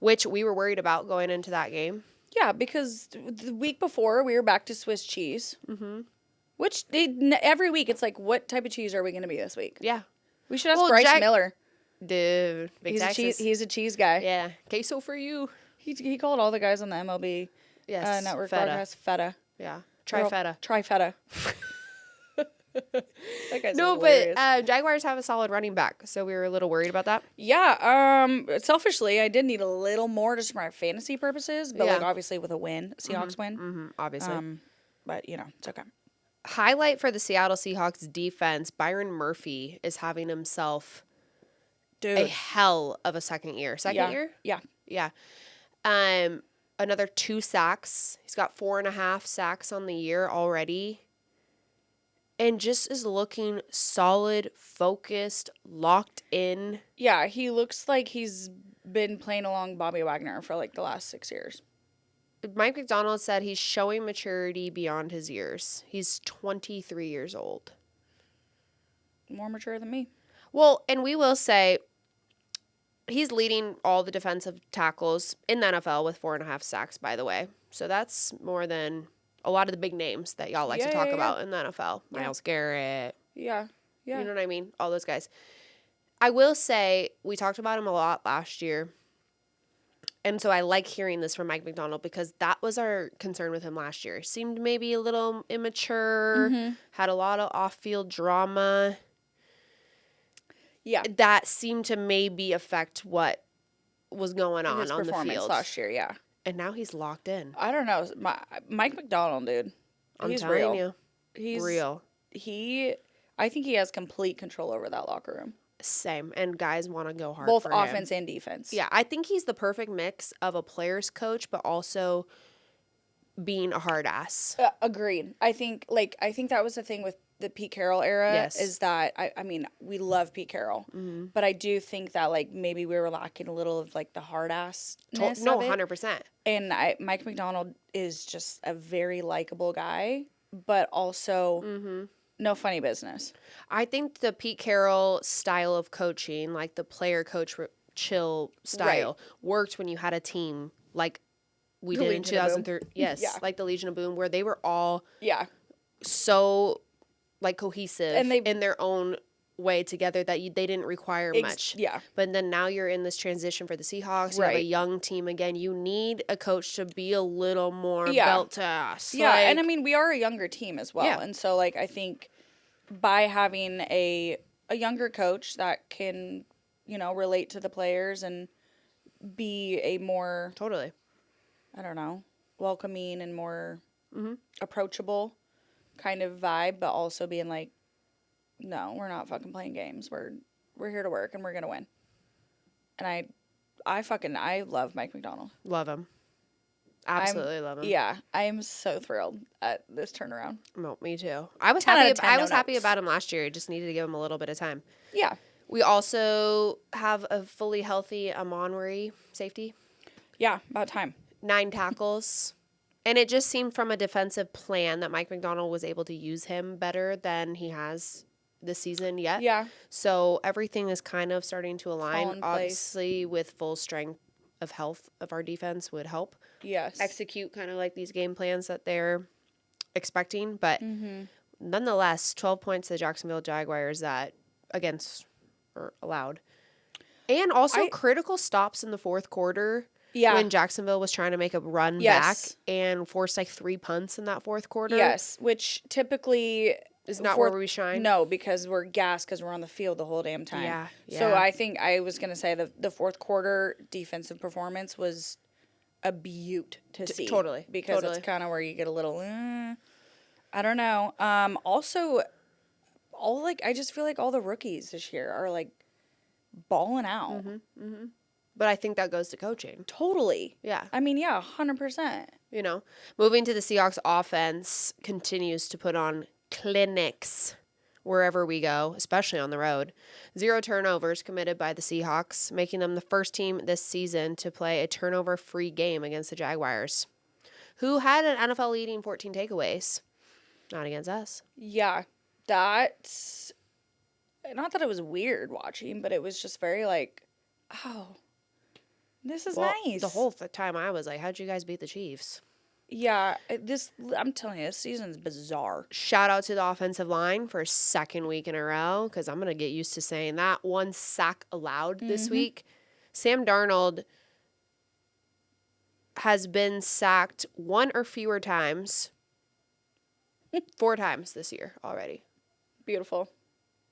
which we were worried about going into that game. Yeah, because the week before we were back to Swiss cheese. Mm-hmm. Which every week it's like, what type of cheese are we going to be this week? Yeah. We should ask Bryce Miller. Dude, He's a cheese guy. Yeah. Queso for you. He called all the guys on the MLB network broadcast feta. Yeah. Trifeta. Trifeta. That guy's No, hilarious. but Jaguars have a solid running back, so we were a little worried about that. Yeah. Selfishly, I did need a little more just for my fantasy purposes, but like obviously with a win, Seahawks win. Mm-hmm, obviously. But it's okay. Highlight for the Seattle Seahawks defense, Byron Murphy is having himself a hell of a second year. Second year? Yeah. Yeah. Another 2 sacks. He's got 4.5 sacks on the year already. And just is looking solid, focused, locked in. Yeah, he looks like he's been playing along Bobby Wagner for like the last 6 years. Mike McDonald said he's showing maturity beyond his years. He's 23 years old. More mature than me. Well, and we will say he's leading all the defensive tackles in the NFL with 4.5 sacks, by the way. So that's more than a lot of the big names that y'all like to talk about in the NFL. Yeah. Myles Garrett. Yeah. You know what I mean? All those guys. I will say we talked about him a lot last year. And so I like hearing this from Mike McDonald because that was our concern with him last year. Seemed maybe a little immature, had a lot of off-field drama. Yeah. That seemed to maybe affect what was going on His the performance field. last year, yeah. And now he's locked in. I don't know. Mike McDonald, dude. I'm telling you. He's real. I think he has complete control over that locker room. Same. And guys want to go hard Both for offense him. and defense. Yeah, I think he's the perfect mix of a player's coach, but also being a hard ass. Agreed. I think that was the thing with the Pete Carroll era. Yes. Is that, I mean, we love Pete Carroll. Mm-hmm. But I do think that, like, maybe we were lacking a little of, like, the hard assness No, of it. 100%. And Mike McDonald is just a very likable guy, but also no funny business. I think the Pete Carroll style of coaching, like the player coach chill style, worked when you had a team like we The did in Legion of Boom. 2003. Yes, Yeah. like the Legion of Boom, where they were all Yeah. so like cohesive And they- in their own way together that they didn't require much. Yeah. But then now you're in this transition for the Seahawks. You have a Right. young team again. You need a coach to be a little more Yeah. belt to ass. Yeah, Like, and I mean, we are a younger team as well. Yeah. And so, like, I think by having a younger coach that can, you know, relate to the players and be a more, totally. I don't know, welcoming and more Mm-hmm. approachable kind of vibe, but also being like, no, we're not fucking playing games. We're here to work and we're gonna win. And I love Mike McDonald. Love him. Absolutely love him. Yeah, I am so thrilled at this turnaround. No, me too. I was 10 out happy. of 10, I no was happy notes. about him last year. Just needed to give him a little bit of time. Yeah. We also have a fully healthy Amonri safety. Yeah, about time. 9 tackles. And it just seemed from a defensive plan that Mike McDonald was able to use him better than he has this season yet. Yeah. So everything is kind of starting to Fall align. in place. Obviously, with full strength of health of our defense would help Yes. execute kind of like these game plans that they're expecting. But Mm-hmm. nonetheless, 12 points to the Jacksonville Jaguars that against or allowed. And also critical stops in the fourth quarter. Yeah. When Jacksonville was trying to make a run Yes. back and forced like 3 punts in that fourth quarter. Yes, which typically Is not where we shine. No, because we're gassed because we're on the field the whole damn time. Yeah, So yeah. I think I was going to say the fourth quarter defensive performance was a beaut to see. totally, Because totally. it's kind of where you get a little, I don't know. Also, I just feel like all the rookies this year are like balling out. But I think that goes to coaching. Totally. Yeah. I mean, yeah, 100%. You know, moving to the Seahawks offense continues to put on clinics wherever we go, especially on the road. 0 turnovers committed by the Seahawks, making them the first team this season to play a turnover-free game against the Jaguars, who had an NFL leading 14 takeaways. Not against us. Yeah, that's not that it was weird watching, but it was just very like, oh, this is nice. The whole time I was like, how'd you guys beat the Chiefs? Yeah, I'm telling you, this season's bizarre. Shout out to the offensive line for a second week in a row, because I'm going to get used to saying that. 1 sack allowed this week. Sam Darnold has been sacked 1 or fewer times 4 times this year already. Beautiful.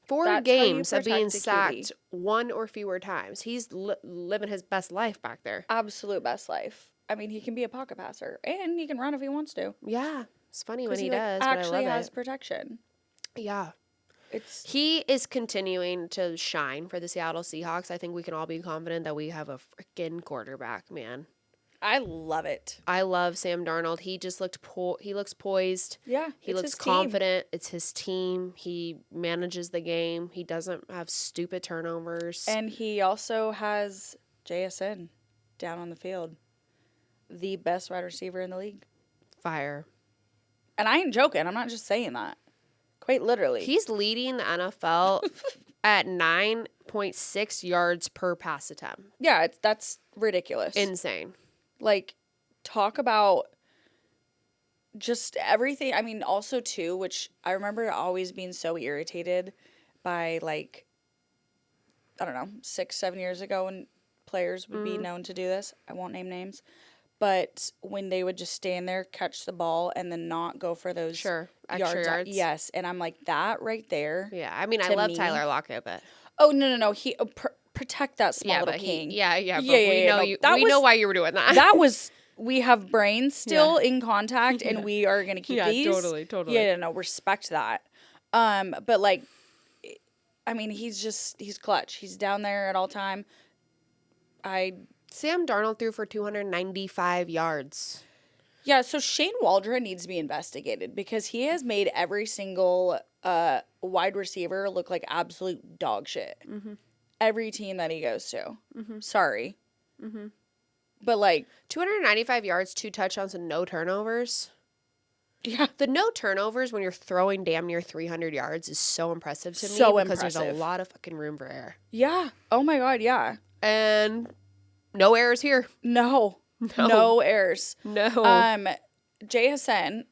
4 That's how you games of being protect a sacked QB. 1 or fewer times. He's living his best life back there. Absolute best life. I mean, he can be a pocket passer, and he can run if he wants to. Yeah. It's funny when 'Cause he like, does, but actually I love has it. protection. Yeah. He is continuing to shine for the Seattle Seahawks. I think we can all be confident that we have a freaking quarterback, man. I love it. I love Sam Darnold. He just he looks poised. Yeah, He it's looks his team. confident. It's his team. He manages the game. He doesn't have stupid turnovers. And he also has JSN down on the field. The best wide receiver in the league. Fire. And I ain't joking. I'm not just saying that. Quite literally. He's leading the NFL at 9.6 yards per pass attempt. Yeah, that's ridiculous. Insane. Like, talk about just everything. I mean, also, too, which I remember always being so irritated by, like, I don't know, 6-7 years ago when players would be known to do this. I won't name names. But when they would just stand there, catch the ball, and then not go for those extra yards. Yes, and I'm like, that right there. Yeah, I mean, I To love me- Tyler Lockett, but Oh, no. He protect that small little but king. But Yeah, we know no, you. that We was- know why you were doing that. That was, we have brains still in contact, and we are going to keep Yeah, these. totally. Yeah, no, respect that. But, like, I mean, he's clutch. He's down there at all time. Sam Darnold threw for 295 yards. Yeah, so Shane Waldron needs to be investigated because he has made every single wide receiver look like absolute dog shit. Every team that he goes to. Sorry. But, like... 295 yards, 2 touchdowns, and no turnovers. Yeah. The no turnovers when you're throwing damn near 300 yards is so impressive to me. So because there's a impressive. lot of fucking room for error. Yeah. Oh, my God, yeah. And no errors here. No. No errors. No. JSN,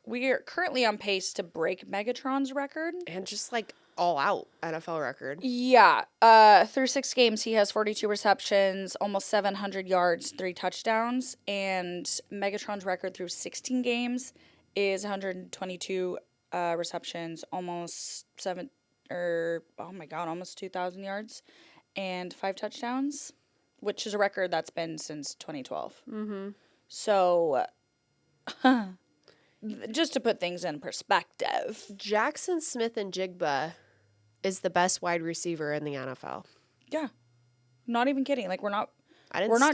we are currently on pace to break Megatron's record. And just like all out NFL record. Yeah. Through 6 games, he has 42 receptions, almost 700 yards, 3 touchdowns. And Megatron's record through 16 games is 122 receptions, almost 2,000 yards, and 5 touchdowns, which is a record that's been since 2012. Mm-hmm. So, just to put things in perspective, Jackson Smith-Njigba is the best wide receiver in the NFL. Yeah. Not even kidding. Like, we're not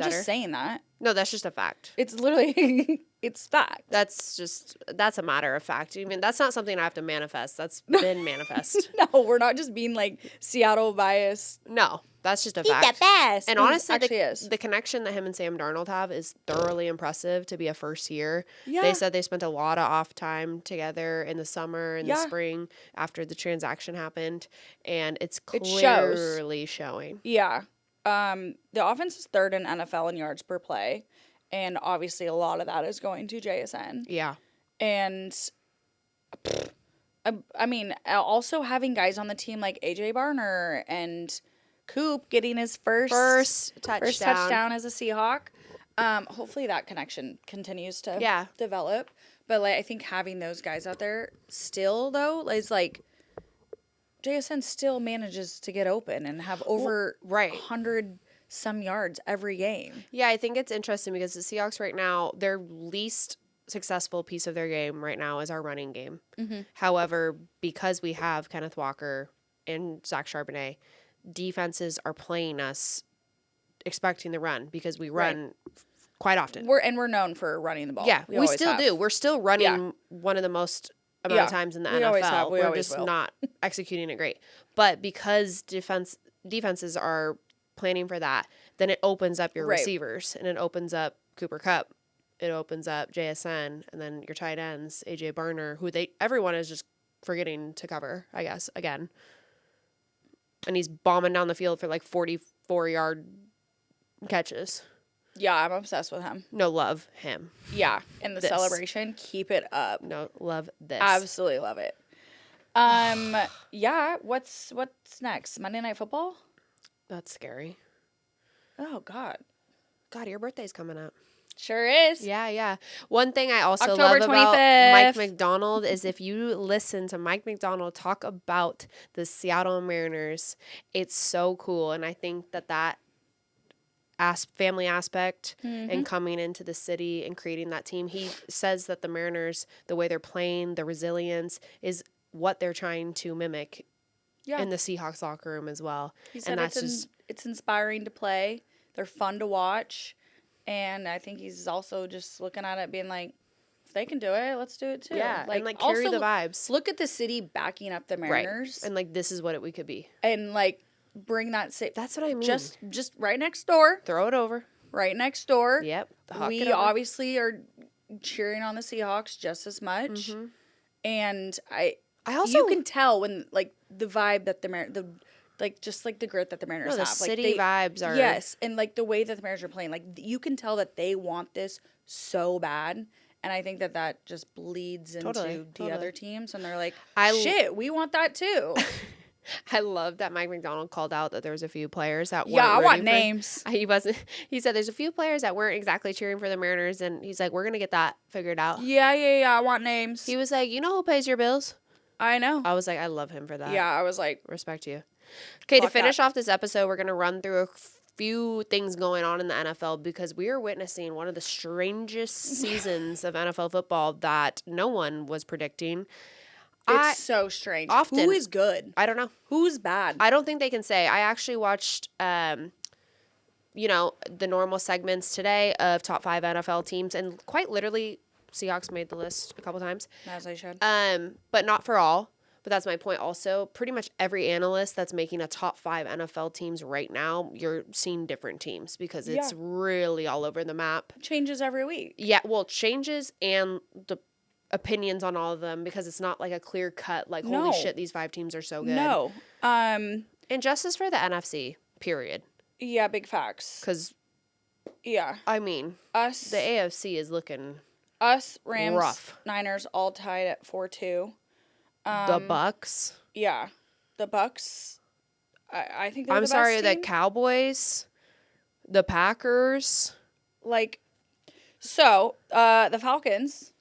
just saying that. No, that's just a fact. It's literally, it's fact. That's a matter of fact. I mean, that's not something I have to manifest. That's been manifest. No, we're not just being like Seattle biased. No, that's just a He's fact. the best. And honestly, the the connection that him and Sam Darnold have is thoroughly impressive to be a first year. Yeah. They said they spent a lot of off time together in the summer and the spring after the transaction happened, and it's clearly showing. Yeah. The offense is 3rd in NFL in yards per play, and obviously a lot of that is going to JSN. Yeah. And I mean, also having guys on the team like AJ Barner and Coop getting his first touchdown as a Seahawk. Hopefully that connection continues to develop. But like, I think having those guys out there still though is like JSN still manages to get open and have over 100 some yards every game. Yeah, I think it's interesting because the Seahawks right now, their least successful piece of their game right now is our running game. Mm-hmm. However, because we have Kenneth Walker and Zach Charbonnet, defenses are playing us expecting the run because we run quite often. We're known for running the ball. Yeah, we still do. We're still running one of the most amount of times in the NFL. We're just not executing it great. But because defenses are planning for that, then it opens up your receivers and it opens up Cooper Kupp. It opens up JSN and then your tight ends, AJ Barner, who everyone is just forgetting to cover, I guess, again. And he's bombing down the field for like 44-yard catches. Yeah, I'm obsessed with him. No, love him. Yeah, and the celebration, keep it up. No, love this. Absolutely love it. Yeah, what's next? Monday Night Football? That's scary. Oh, God. God, your birthday's coming up. Sure is. Yeah. One thing I also October love 25th. about Mike McDonald is if you listen to Mike McDonald talk about the Seattle Mariners, it's so cool. And I think that family aspect and coming into the city and creating that team, he says that the Mariners, the way they're playing, the resilience is what they're trying to mimic in the Seahawks locker room as well. He said it's inspiring to play. They're fun to watch. And I think he's also just looking at it being like, if they can do it, let's do it too. Yeah, and carry the vibes. Look at the city backing up the Mariners. Right. And this is what we could be. And bring that That's what I mean. Just right next door. Throw it over. Right next door. Yep. We obviously are cheering on the Seahawks just as much. Mm-hmm. And I also, you can tell when the vibe that just the grit that the Mariners have. The city vibes are. Yes, and the way that the Mariners are playing, you can tell that they want this so bad. And I think that just bleeds into the other teams. And they're like, shit, we want that too. I love that Mike McDonald called out that there was a few players that weren't. Yeah, I want names. He said there's a few players that weren't exactly cheering for the Mariners. And he's like, we're going to get that figured out. Yeah, I want names. He was like, you know who pays your bills? I know. I was like, I love him for that. Yeah, I was like. Respect you. Okay, to finish off this episode, we're going to run through a few things going on in the NFL because we are witnessing one of the strangest seasons of NFL football that no one was predicting. It's so strange. Often. Who is good? I don't know. Who's bad? I don't think they can say. I actually watched, the normal segments today of top 5 NFL teams, and quite literally, Seahawks made the list a couple times. As they should. But not for all. But that's my point also. Pretty much every analyst that's making a top 5 NFL teams right now, you're seeing different teams because it's really all over the map. Changes every week. Yeah, well, changes and the opinions on all of them because it's not like a clear cut, holy shit, these 5 teams are so good. No. And justice for the NFC, period. Yeah, big facts. Because Yeah. I mean, the AFC is looking Rams, rough. Niners all tied at 4-2. The Bucks. Yeah. The Bucks, I think they're the best team. The Cowboys, the Packers. Like, so, the Falcons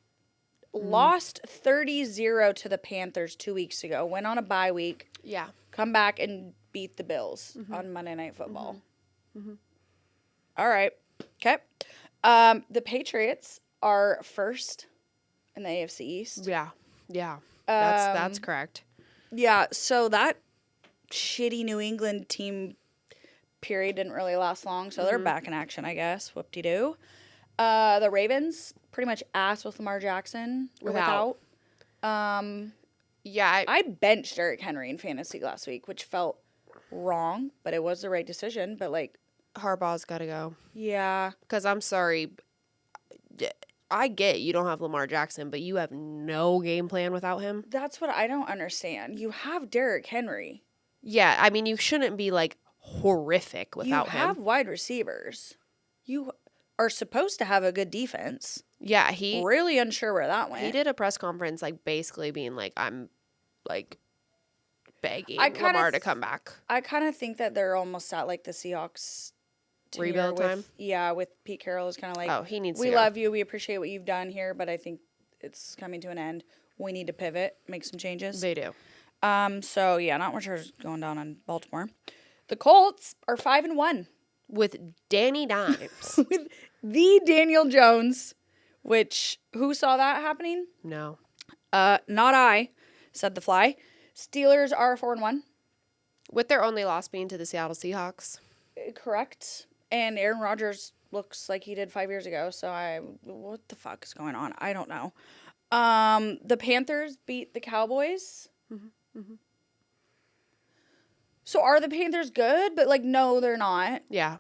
lost 30-0 to the Panthers 2 weeks ago. Went on a bye week. Yeah. Come back and beat the Bills on Monday Night Football. All right. Okay. The Patriots are first in the AFC East. Yeah. Yeah. That's correct. Yeah, so that shitty New England team period didn't really last long, so they're back in action, I guess. Whoop-de-doo. The Ravens, pretty much ass with Lamar Jackson. Without. Yeah. I benched Derrick Henry in fantasy last week, which felt wrong, but it was the right decision. But, like... Harbaugh's got to go. Yeah. Because I'm sorry. I get you don't have Lamar Jackson, but you have no game plan without him. That's what I don't understand. You have Derrick Henry. Yeah, I mean, you shouldn't be, like, horrific without him. You have wide receivers. You are supposed to have a good defense. Yeah, really unsure where that went. He did a press conference, like, basically being like, I'm, like, begging Lamar to come back. I kind of think that they're almost at, like, the Seahawks rebuild time? Yeah, with Pete Carroll is kind of like, oh, he needs to we go. love you, we appreciate what you've done here, but I think it's coming to an end. We need to pivot, make some changes. They do. So, yeah, not much is going down on Baltimore. The Colts are 5-1. With Danny Dimes. With the Daniel Jones, which, who saw that happening? No. Not I, said the fly. Steelers are 4-1. With their only loss being to the Seattle Seahawks. Correct. And Aaron Rodgers looks like he did 5 years ago, so what the fuck is going on? I don't know. The Panthers beat the Cowboys. So are the Panthers good? But, like, no, they're not. Yeah.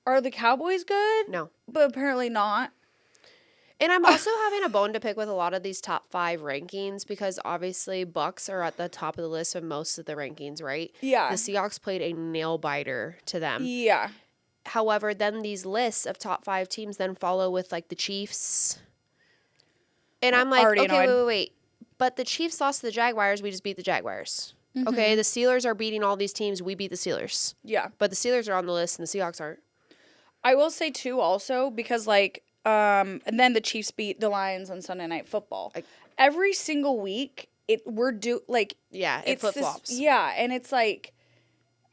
Are the Cowboys good? No. But apparently not. And I'm also having a bone to pick with a lot of these top 5 rankings because obviously Bucks are at the top of the list of most of the rankings, right? Yeah. The Seahawks played a nail biter to them. Yeah. However, then these lists of top 5 teams then follow with, like, the Chiefs. And I'm like, okay, wait. But the Chiefs lost to the Jaguars. We just beat the Jaguars. Okay, the Steelers are beating all these teams. We beat the Steelers. Yeah. But the Steelers are on the list and the Seahawks aren't. I will say, too, also, because, like, and then the Chiefs beat the Lions on Sunday Night Football. Every single week, it flip-flops. Yeah, and it's like,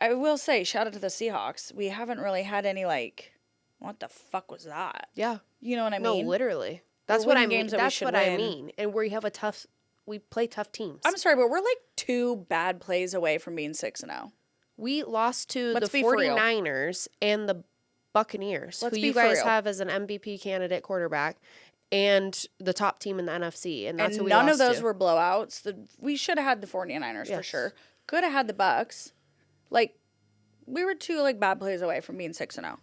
I will say, shout out to the Seahawks. We haven't really had any, like, what the fuck was that? Yeah. You know what I mean? No, literally. That's what I mean. That's what I mean. And where you have we play tough teams. I'm sorry, but we're like 2 bad plays away from being 6-0. We lost to the 49ers and the Buccaneers, who you guys have as an MVP candidate quarterback, and the top team in the NFC. And that's who we lost to. None of those were blowouts. We should have had the 49ers for sure. Could have had the Bucks. Like, we were 2, like, bad plays away from being 6-0.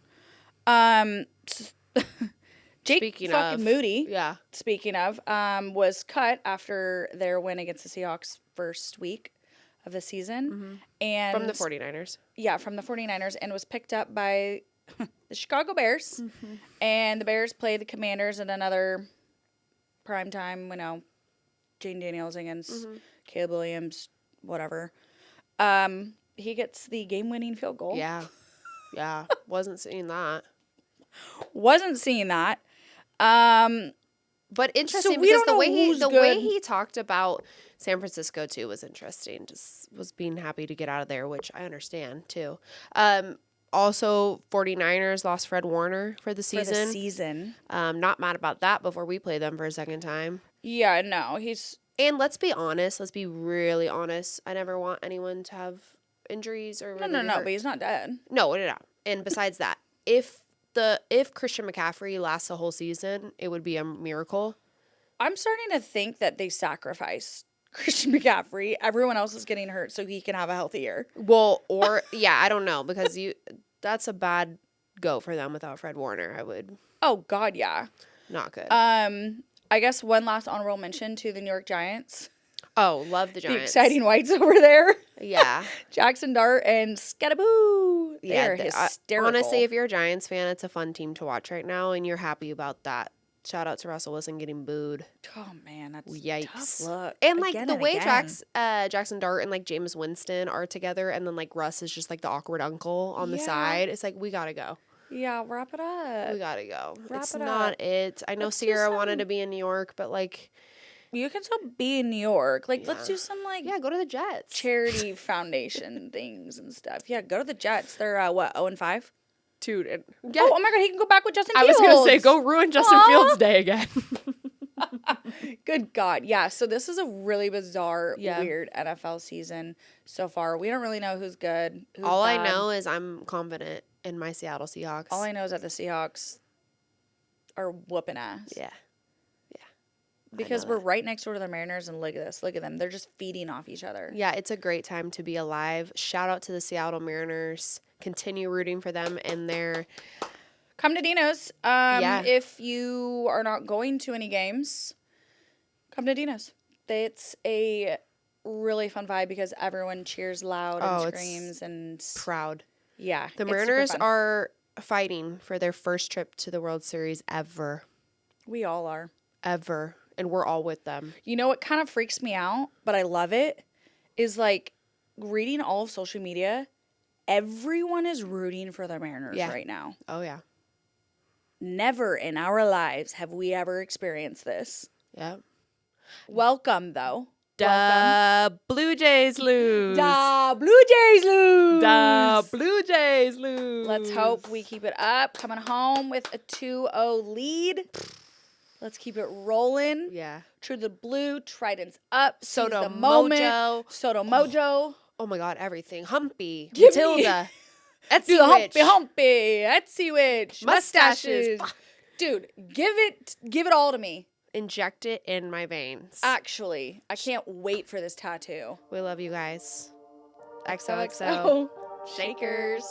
Jake Moody, speaking of, was cut after their win against the Seahawks first week of the season. And from the 49ers. Yeah, from the 49ers, and was picked up by the Chicago Bears. And the Bears play the Commanders in another primetime, Jane Daniels against Caleb Williams, whatever. He gets the game-winning field goal. Yeah. Yeah. Wasn't seeing that. But interesting because the way he talked about San Francisco too was interesting. Just was being happy to get out of there, which I understand too. Also, 49ers lost Fred Warner for the season. Not mad about that before we play them for a second time. Yeah, no, And let's be honest. Let's be really honest. I never want anyone to have injuries or No, but he's not dead. No. And besides that, if Christian McCaffrey lasts the whole season, it would be a miracle. I'm starting to think that they sacrifice Christian McCaffrey. Everyone else is getting hurt so he can have a healthy year. Well, I don't know, because that's a bad go for them without Fred Warner. I would. Oh God, yeah. Not good. I guess one last honorable mention to the New York Giants. Oh, love the The Giants. exciting whites over there. Yeah. Jackson Dart and Scattaboo. They Yeah, are hysterical. Honestly, if you're a Giants fan, it's a fun team to watch right now, and you're happy about that. Shout out to Russell Wilson getting booed. Oh, man, that's Yikes. tough luck. And, like, Again the and way again. Jackson Dart and, like, Jameis Winston are together, and then, like, Russ is just, like, the awkward uncle on the Yeah. side. It's like, we gotta go. Yeah, wrap it up. We gotta go. Wrap It's it not up. it. I know Let's do Sierra wanted some- to be in New York, but, like... You can still be in New York. Like, let's Yeah. do some, like, Yeah, go to the Jets. charity foundation things and stuff. Yeah, go to the Jets. They're, what, 0-5? Dude. Yeah. Oh, my God, he can go back with Justin I Fields. was going to say, go ruin Justin Aw. Fields' day again. Good God. Yeah, so this is a really bizarre, Yeah. weird NFL season so far. We don't really know who's good, who's All bad. I know is I'm confident in my Seattle Seahawks. All I know is that the Seahawks are whooping ass. Yeah. Because know we're that. right next door to the Mariners, and look at this. Look at them. They're just feeding off each other. Yeah, it's a great time to be alive. Shout out to the Seattle Mariners. Continue rooting for them and their... Come to Dino's. Yeah. If you are not going to any games, come to Dino's. It's a really fun vibe because everyone cheers loud and it's screams and proud. yeah. The it's super Mariners fun. are fighting for their first trip to the World Series ever. We all are. Ever. And we're all with them. You know what kind of freaks me out, but I love it, is like reading all of social media. Everyone is rooting for the Mariners right now. Oh, yeah. Never in our lives have we ever experienced this. Yeah. Welcome, though. The Blue Jays lose. The Blue Jays lose. The Blue Jays lose. Let's hope we keep it up. Coming home with a 2-0 lead. Let's keep it rolling. Yeah. True to the blue. Trident's up. Seize Soto the moment. Mojo. Soto Mojo. Oh, my God. Everything. Humpy. Give me- Matilda. Do the Etsy humpy, Etsy witch, Mustaches. Dude, give it all to me. Inject it in my veins. Actually, I can't wait for this tattoo. We love you guys. XOXO. XOXO. Shakers.